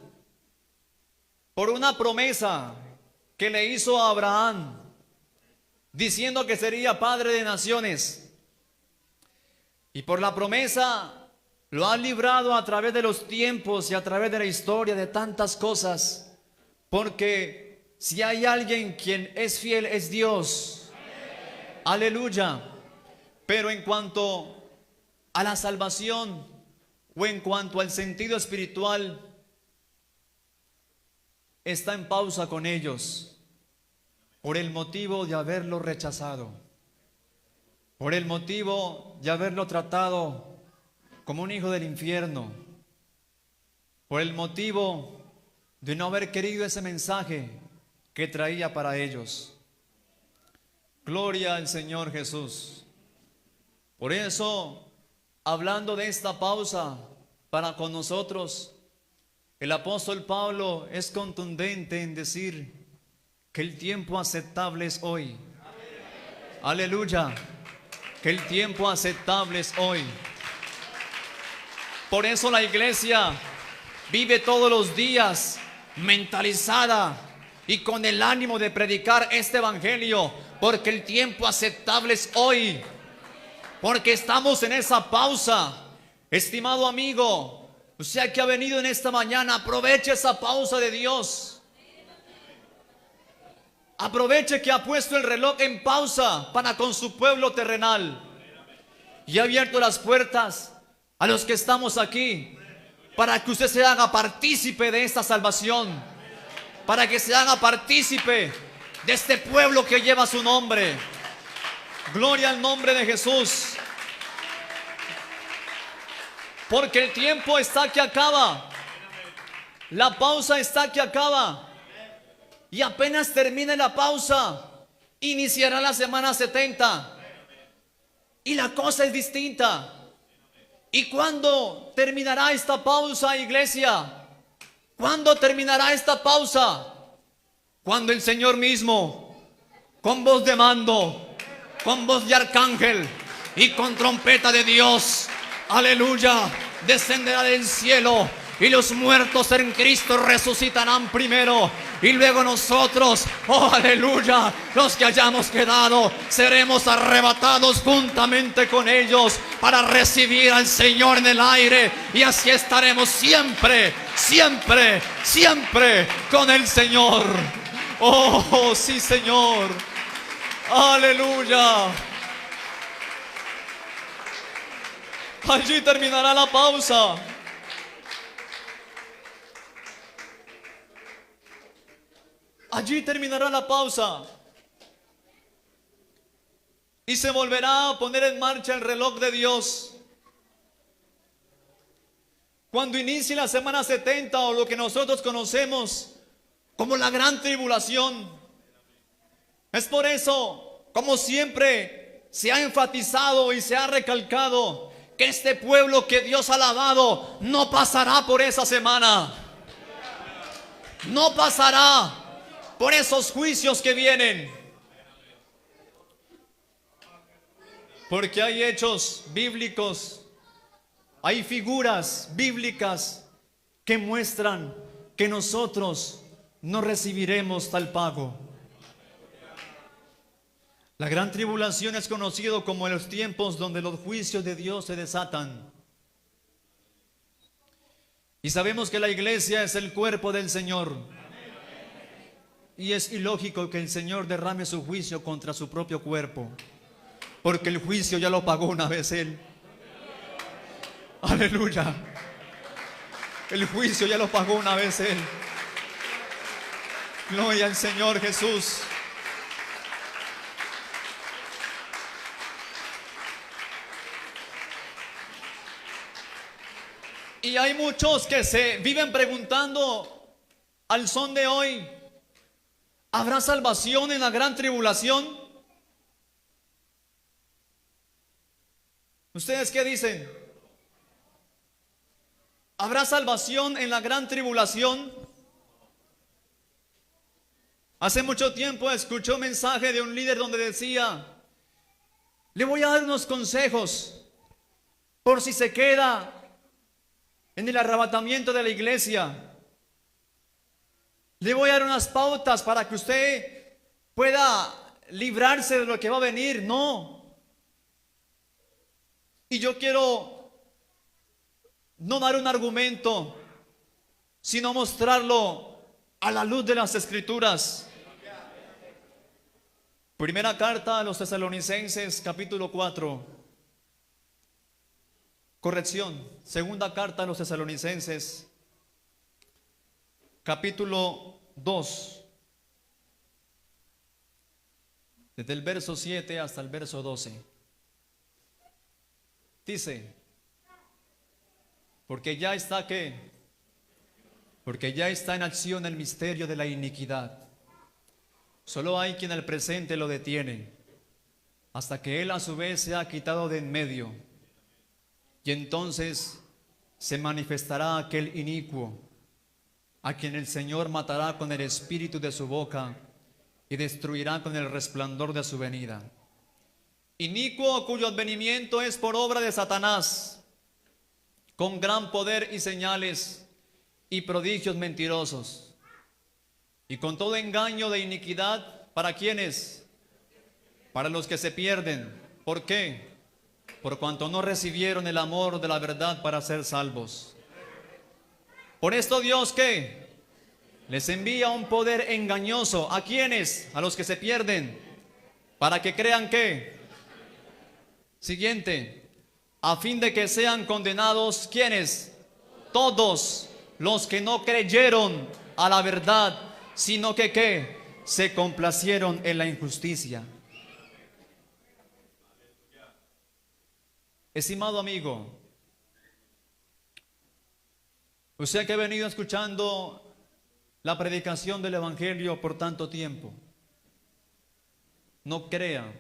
por una promesa que le hizo a Abraham, diciendo que sería padre de naciones. Y por la promesa lo ha librado a través de los tiempos y a través de la historia de tantas cosas. Porque si hay alguien quien es fiel, es Dios. Aleluya. Pero en cuanto a la salvación, o en cuanto al sentido espiritual, está en pausa con ellos por el motivo de haberlo rechazado, por el motivo de haberlo tratado como un hijo del infierno, por el motivo de no haber querido ese mensaje que traía para ellos. Gloria al Señor Jesús. Por eso, hablando de esta pausa para con nosotros, el apóstol Pablo es contundente en decir que el tiempo aceptable es hoy. Aleluya, que el tiempo aceptable es hoy. Por eso la iglesia vive todos los días mentalizada y con el ánimo de predicar este evangelio, porque el tiempo aceptable es hoy. Porque estamos en esa pausa. Estimado amigo, usted que ha venido en esta mañana, aproveche esa pausa de Dios. Aproveche que ha puesto el reloj en pausa para con su pueblo terrenal. Y ha abierto las puertas a los que estamos aquí, para que usted se haga partícipe de esta salvación, para que se haga partícipe de este pueblo que lleva su nombre. Gloria al nombre de Jesús. Porque el tiempo está que acaba. La pausa está que acaba. Y apenas termine la pausa, iniciará la semana 70. Y la cosa es distinta. ¿Y cuándo terminará esta pausa, iglesia? ¿Cuándo terminará esta pausa? Cuando el Señor mismo, con voz de mando, con voz de arcángel y con trompeta de Dios, aleluya, descenderá del cielo, y los muertos en Cristo resucitarán primero, y luego nosotros, oh aleluya, los que hayamos quedado, seremos arrebatados juntamente con ellos para recibir al Señor en el aire, y así estaremos siempre, siempre, siempre con el Señor. Oh sí, Señor. Aleluya. Allí terminará la pausa. Allí terminará la pausa. y se volverá a poner en marcha el reloj de Dios. Cuando inicie la semana 70 o lo que nosotros conocemos como la gran tribulación. Es por eso, como siempre, se ha enfatizado y se ha recalcado que este pueblo que Dios ha lavado no pasará por esa semana. No pasará por esos juicios que vienen. Porque hay hechos bíblicos, hay figuras bíblicas que muestran que nosotros no recibiremos tal pago. La gran tribulación es conocido como los tiempos donde los juicios de Dios se desatan. Y sabemos que la iglesia es el cuerpo del Señor. Y es ilógico que el Señor derrame su juicio contra su propio cuerpo, porque el juicio ya lo pagó una vez Él. Aleluya. El juicio ya lo pagó una vez Él. Gloria al Señor Jesús. Y hay muchos que se viven preguntando al son de hoy: ¿habrá salvación en la gran tribulación? ¿Ustedes qué dicen? ¿Habrá salvación en la gran tribulación? Hace mucho tiempo escuché un mensaje de un líder donde decía: le voy a dar unos consejos por si se queda en el arrebatamiento de la iglesia. Le voy a dar unas pautas para que usted pueda librarse de lo que va a venir. No. Y yo quiero no dar un argumento, sino mostrarlo a la luz de las Escrituras. Primera carta a los Tesalonicenses, capítulo 4. Corrección, segunda carta a los Tesalonicenses, capítulo 2, desde el verso 7 hasta el verso 12. Dice: porque ya está porque ya está en acción el misterio de la iniquidad. Solo hay quien al presente lo detiene, hasta que él a su vez se ha quitado de en medio. Y entonces se manifestará aquel inicuo, a quien el Señor matará con el espíritu de su boca y destruirá con el resplandor de su venida. Inicuo cuyo advenimiento es por obra de Satanás, con gran poder y señales y prodigios mentirosos, y con todo engaño de iniquidad. ¿Para quiénes? Para los que se pierden. ¿Por qué? Por cuanto no recibieron el amor de la verdad para ser salvos. Por esto Dios, ¿qué? Les envía un poder engañoso. ¿A quiénes? A los que se pierden, para que crean que. Siguiente: a fin de que sean condenados. ¿Quiénes? Todos los que no creyeron a la verdad, sino que ¿qué? Se complacieron en la injusticia. Estimado amigo, usted que ha venido escuchando la predicación del Evangelio por tanto tiempo, no crea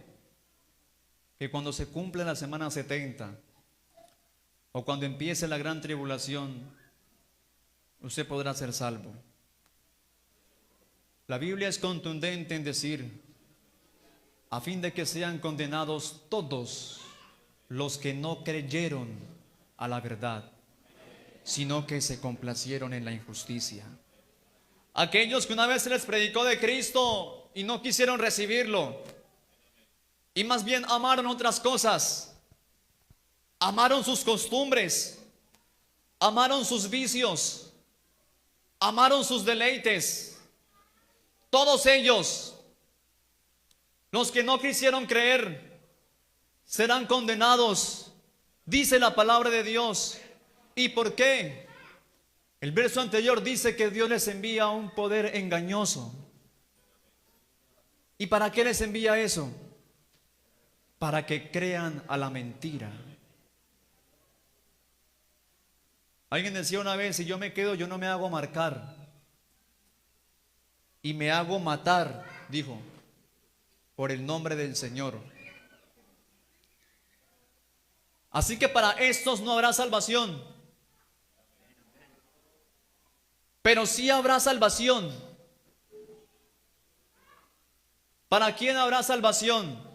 que cuando se cumple la semana 70 o cuando empiece la gran tribulación, usted podrá ser salvo. La Biblia es contundente en decir: a fin de que sean condenados todos los que no creyeron a la verdad, sino que se complacieron en la injusticia. Aquellos que una vez se les predicó de Cristo y no quisieron recibirlo, y más bien amaron otras cosas, amaron sus costumbres, amaron sus vicios, amaron sus deleites. Todos ellos, los que no quisieron creer, serán condenados, dice la palabra de Dios. ¿Y por qué? El verso anterior dice que Dios les envía un poder engañoso. ¿Y para qué les envía eso? para que crean a la mentira. Alguien decía una vez, si yo me quedo, yo no me hago marcar y me hago matar, dijo, por el nombre del Señor. Así que para estos no habrá salvación, pero sí habrá salvación. ¿Para quién habrá salvación?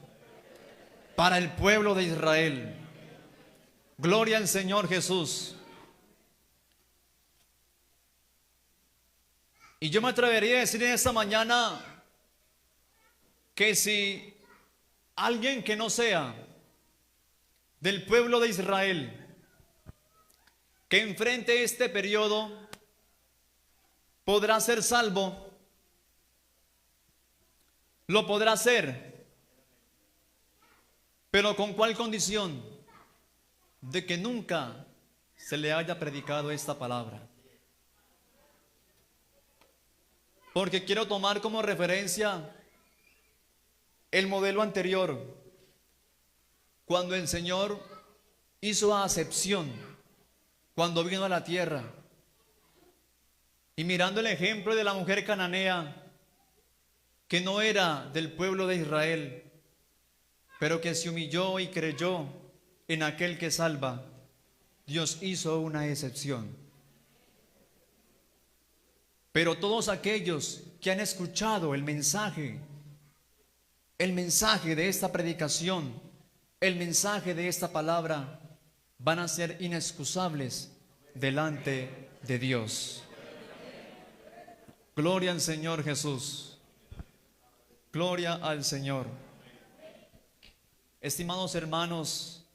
Para el pueblo de Israel. Gloria al Señor Jesús. Y yo me atrevería a decir en esta mañana que si alguien que no sea del pueblo de Israel, que enfrente este periodo, podrá ser salvo, lo podrá hacer, pero ¿con cuál condición? De que nunca se le haya predicado esta palabra. Porque quiero tomar como referencia el modelo anterior, cuando el Señor hizo acepción, cuando vino a la tierra. Y mirando el ejemplo de la mujer cananea, que no era del pueblo de Israel, pero que se humilló y creyó en aquel que salva, Dios hizo una excepción. Pero todos aquellos que han escuchado el mensaje de esta predicación, el mensaje de esta palabra, van a ser inexcusables delante de Dios. Gloria al Señor Jesús. Gloria al Señor. Estimados hermanos,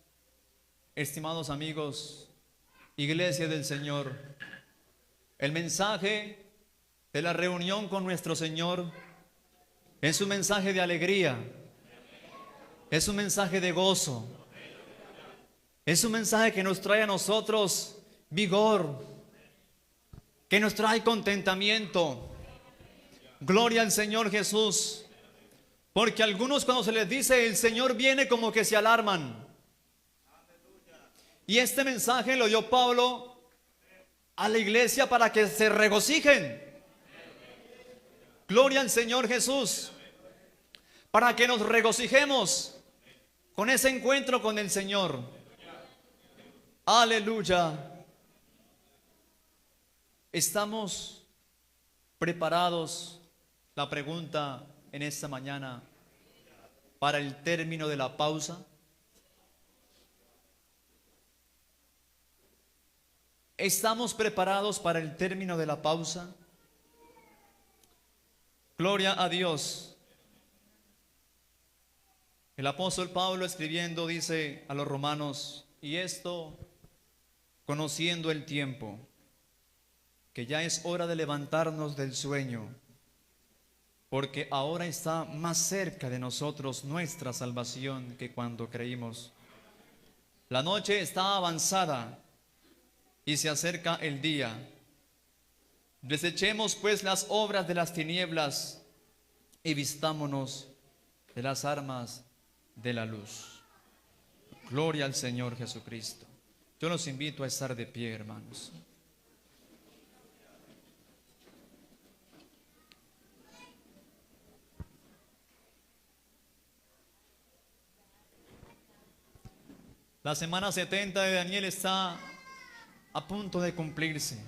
estimados amigos, Iglesia del Señor, el mensaje de la reunión con nuestro Señor es un mensaje de alegría, es un mensaje de gozo, es un mensaje que nos trae a nosotros vigor, que nos trae contentamiento. Gloria al Señor Jesús. Porque algunos, cuando se les dice el Señor viene, como que se alarman. Y este mensaje lo dio Pablo a la iglesia para que se regocijen. Gloria al Señor Jesús. Para que nos regocijemos con ese encuentro con el Señor. Aleluya. ¿Estamos preparados? La pregunta en esta mañana, para el término de la pausa. ¿Estamos preparados para el término de la pausa? Gloria a Dios. El apóstol Pablo, escribiendo, dice a los romanos: y esto, conociendo el tiempo, que ya es hora de levantarnos del sueño, porque ahora está más cerca de nosotros nuestra salvación que cuando creímos. La noche está avanzada y se acerca el día. Desechemos pues las obras de las tinieblas y vistámonos de las armas de la luz. Gloria al Señor Jesucristo. Yo los invito a estar de pie, hermanos. La semana 70 de Daniel está a punto de cumplirse.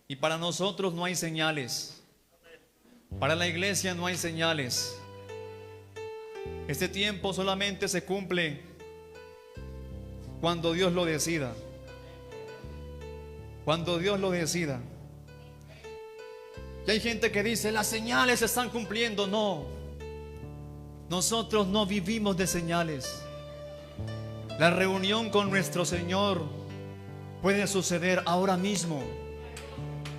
Y para nosotros no hay señales. Para la iglesia no hay señales. Este tiempo solamente se cumple cuando Dios lo decida. Cuando Dios lo decida. Y hay gente que dice, las señales se están cumpliendo. No. Nosotros no vivimos de señales. La reunión con nuestro Señor puede suceder ahora mismo,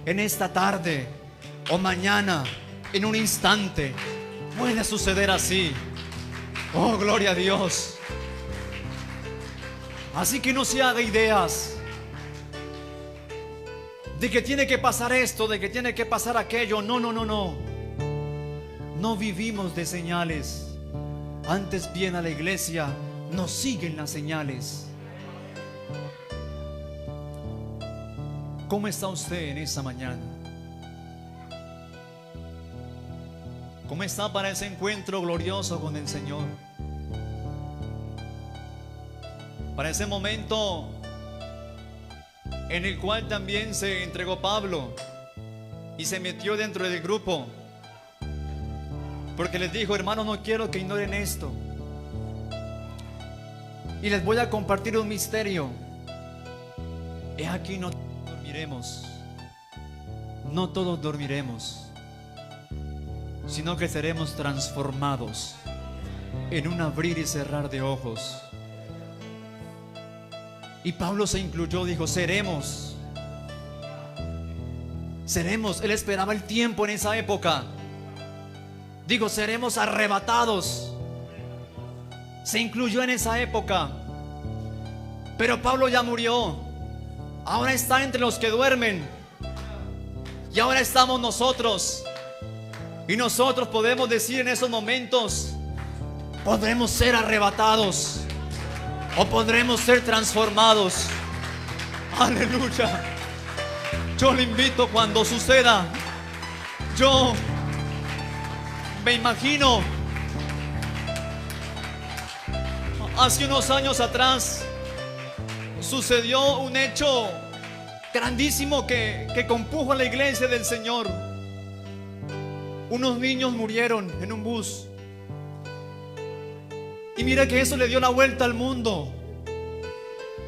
en esta tarde o mañana, en un instante. Puede suceder así. Oh, gloria a Dios. Así que no se haga ideas de que tiene que pasar esto, de que tiene que pasar aquello. No. No vivimos de señales. Antes bien a la iglesia nos siguen las señales. ¿Cómo está usted en esta mañana? ¿Cómo está para ese encuentro glorioso con el Señor? Para ese momento en el cual también se entregó Pablo y se metió dentro del grupo, porque les dijo: hermanos, no quiero que ignoren esto, y les voy a compartir un misterio. He aquí, no dormiremos, no todos dormiremos, sino que seremos transformados en un abrir y cerrar de ojos. Y Pablo se incluyó, dijo: seremos. Él esperaba el tiempo en esa época. Digo, seremos arrebatados. Se incluyó en esa época. Pero Pablo ya murió. Ahora está entre los que duermen. Y ahora estamos nosotros. Y nosotros podemos decir en esos momentos: podremos ser arrebatados o podremos ser transformados. Aleluya. Yo le invito, cuando suceda, yo me imagino hace unos años atrás sucedió un hecho grandísimo que compuso a la iglesia del Señor. Unos niños murieron en un bus. Y mira que eso le dio la vuelta al mundo,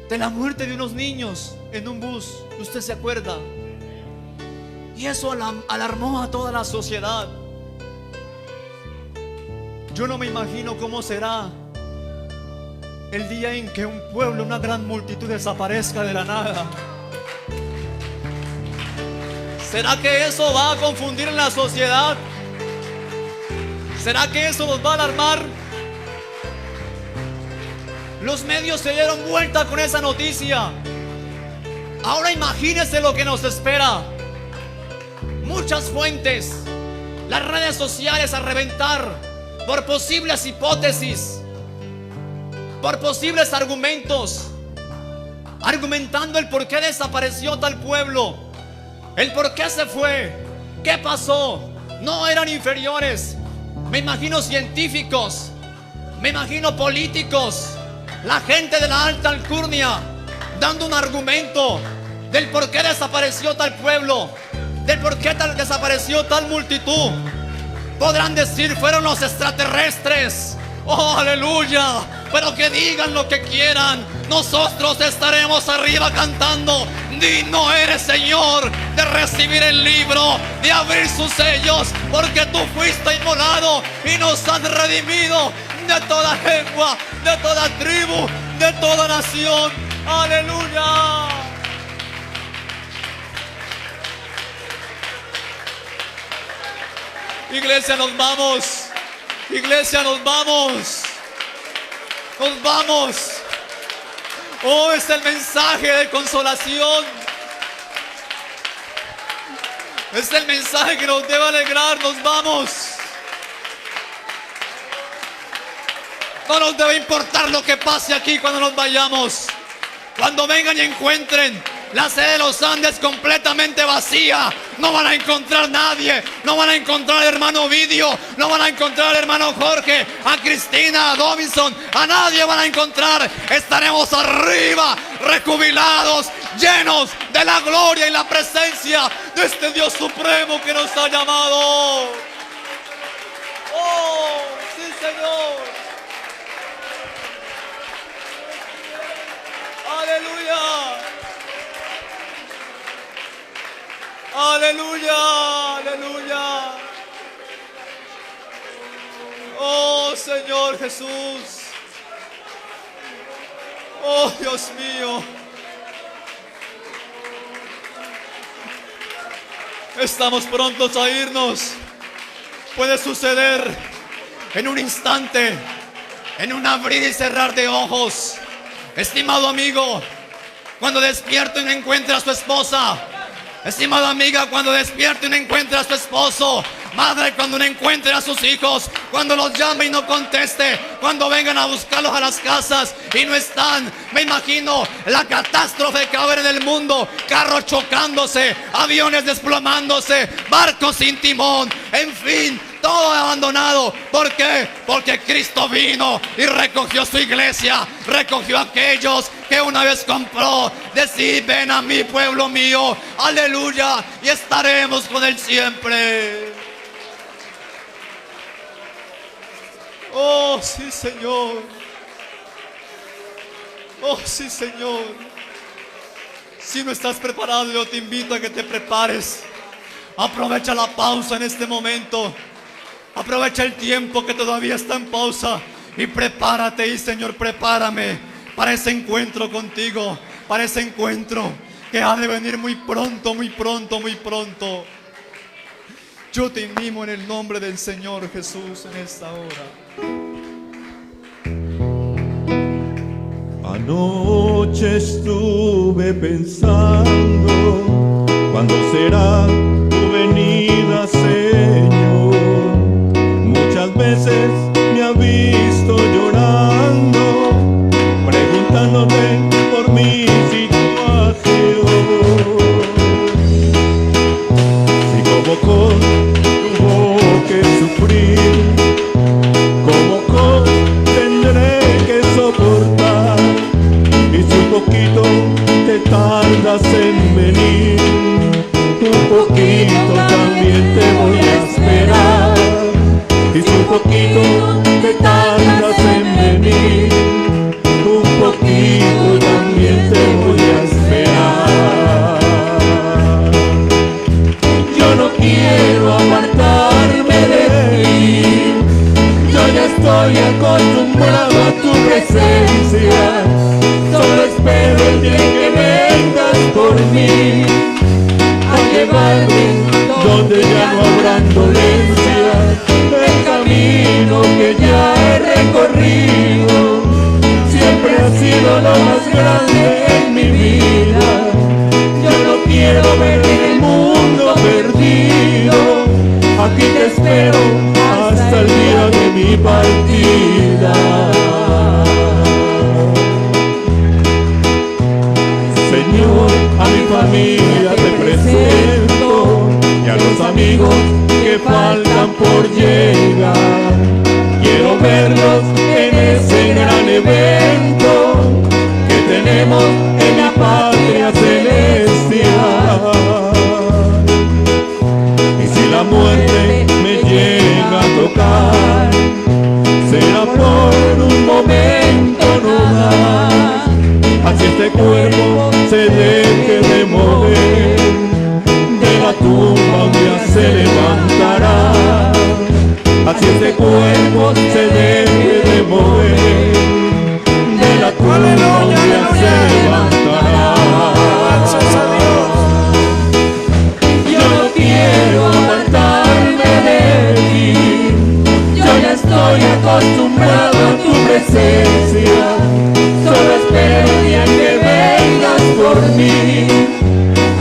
de la muerte de unos niños en un bus. ¿Usted se acuerda? Y eso alarmó a toda la sociedad. Yo no me imagino cómo será el día en que un pueblo, una gran multitud desaparezca de la nada. ¿Será que eso va a confundir en la sociedad? ¿Será que eso nos va a alarmar? Los medios se dieron vuelta con esa noticia. Ahora imagínese lo que nos espera. Muchas fuentes, las redes sociales a reventar por posibles hipótesis, por posibles argumentos, argumentando el por qué desapareció tal pueblo, el por qué se fue, qué pasó. No eran inferiores. Me imagino científicos, me imagino políticos, la gente de la alta alcurnia dando un argumento del por qué desapareció tal pueblo, del por qué desapareció tal multitud. Podrán decir: fueron los extraterrestres. Oh, aleluya. Pero que digan lo que quieran, nosotros estaremos arriba cantando: digno eres, Señor, de recibir el libro, de abrir sus sellos, porque tú fuiste inmolado y nos has redimido de toda lengua, de toda tribu, de toda nación. Aleluya. Iglesia, nos vamos. Iglesia, nos vamos. Nos vamos. Oh, es el mensaje de consolación. Es el mensaje que nos debe alegrar. Nos vamos. No nos debe importar lo que pase aquí cuando nos vayamos. Cuando vengan y encuentren la sede de los Andes completamente vacía, no van a encontrar nadie. No van a encontrar al hermano Ovidio, no van a encontrar al hermano Jorge, a Cristina, a Dobinson, a nadie van a encontrar. Estaremos arriba, rejubilados, llenos de la gloria y la presencia de este Dios supremo que nos ha llamado. Oh, sí, Señor. Aleluya. Aleluya, aleluya. Oh, Señor Jesús. Oh, Dios mío. Estamos prontos a irnos. Puede suceder en un instante, en un abrir y cerrar de ojos. Estimado amigo, cuando despierte y no encuentre a su esposa. Estimada amiga, cuando despierte y no encuentre a su esposo. Madre, cuando no encuentren a sus hijos, cuando los llame y no conteste, cuando vengan a buscarlos a las casas y no están, me imagino la catástrofe que va a haber en el mundo: carros chocándose, aviones desplomándose, barcos sin timón, en fin, todo abandonado. ¿Por qué? Porque Cristo vino y recogió su iglesia, recogió a aquellos que una vez compró. Decid: ven a mí, pueblo mío, aleluya, y estaremos con Él siempre. Oh, sí, Señor. Oh, sí, Señor. Si no estás preparado, yo te invito a que te prepares. Aprovecha la pausa en este momento. Aprovecha el tiempo que todavía está en pausa y prepárate. Y Señor, prepárame para ese encuentro contigo, para ese encuentro que ha de venir muy pronto, muy pronto, muy pronto. Yo te animo en el nombre del Señor Jesús en esta hora. Anoche estuve pensando, ¿cuándo será tu venida, Señor? Muchas veces me ha visto llorando, preguntándote por mi situación. Si como con tuvo que sufrir, como con tendré que soportar. Y si un poquito te tardas en venir, un poquito también te voy a esperar. Y si un poquito te tardas en venir, un poquito también te voy a esperar. Yo no quiero apartarme de ti, yo ya estoy acostumbrado a tu presencia. Solo espero el día que vengas por mí, a llevarme donde ya no habrán dolencias. El camino que ya he recorrido siempre ha sido lo más grande en mi vida. Yo no quiero ver el mundo perdido, aquí te espero hasta el día de mi partida. Señor, a mi familia te presento y a los amigos que faltan por llegar. Quiero verlos en ese gran evento que tenemos en la patria celestial. Y si la muerte me llega a tocar, será por un momento nomás. Así este cuerpo se deje de mover, de la tumba un día se levantará. Así este cuerpo se deje de mover, de la tumba un día se levantará. Yo no quiero apartarme de ti, yo ya estoy acostumbrado a tu presencia. Solo espero el día que vengas por mí,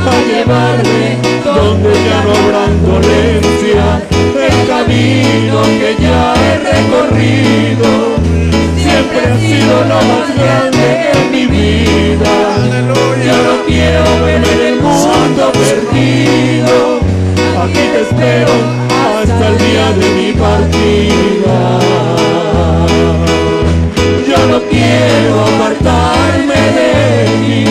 a llevarme donde ya no habrán dolencias. El camino que ya he recorrido siempre ha sido lo más grande en mi vida. Yo no quiero ver el mundo perdido, aquí te espero hasta el día de mi partida. Yo no quiero apartarme de ti,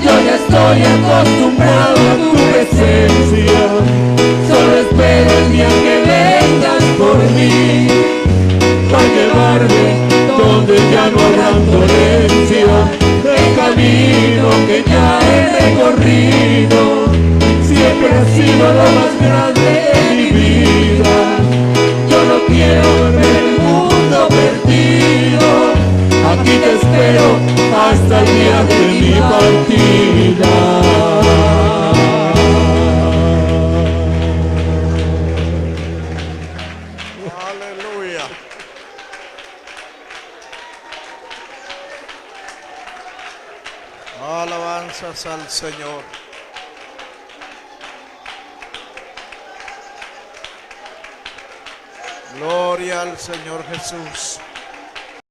yo ya estoy acostumbrado a tu presencia. Solo espero el día que vengas por mí, para llevarme donde ya no habrán dolencia. El camino que ya he recorrido siempre ha sido lo más grande en mi vida. Yo no quiero ver el mundo perdido, aquí te espero hasta el día de mi partida. Aleluya. Alabanzas al Señor. Gloria al Señor Jesús.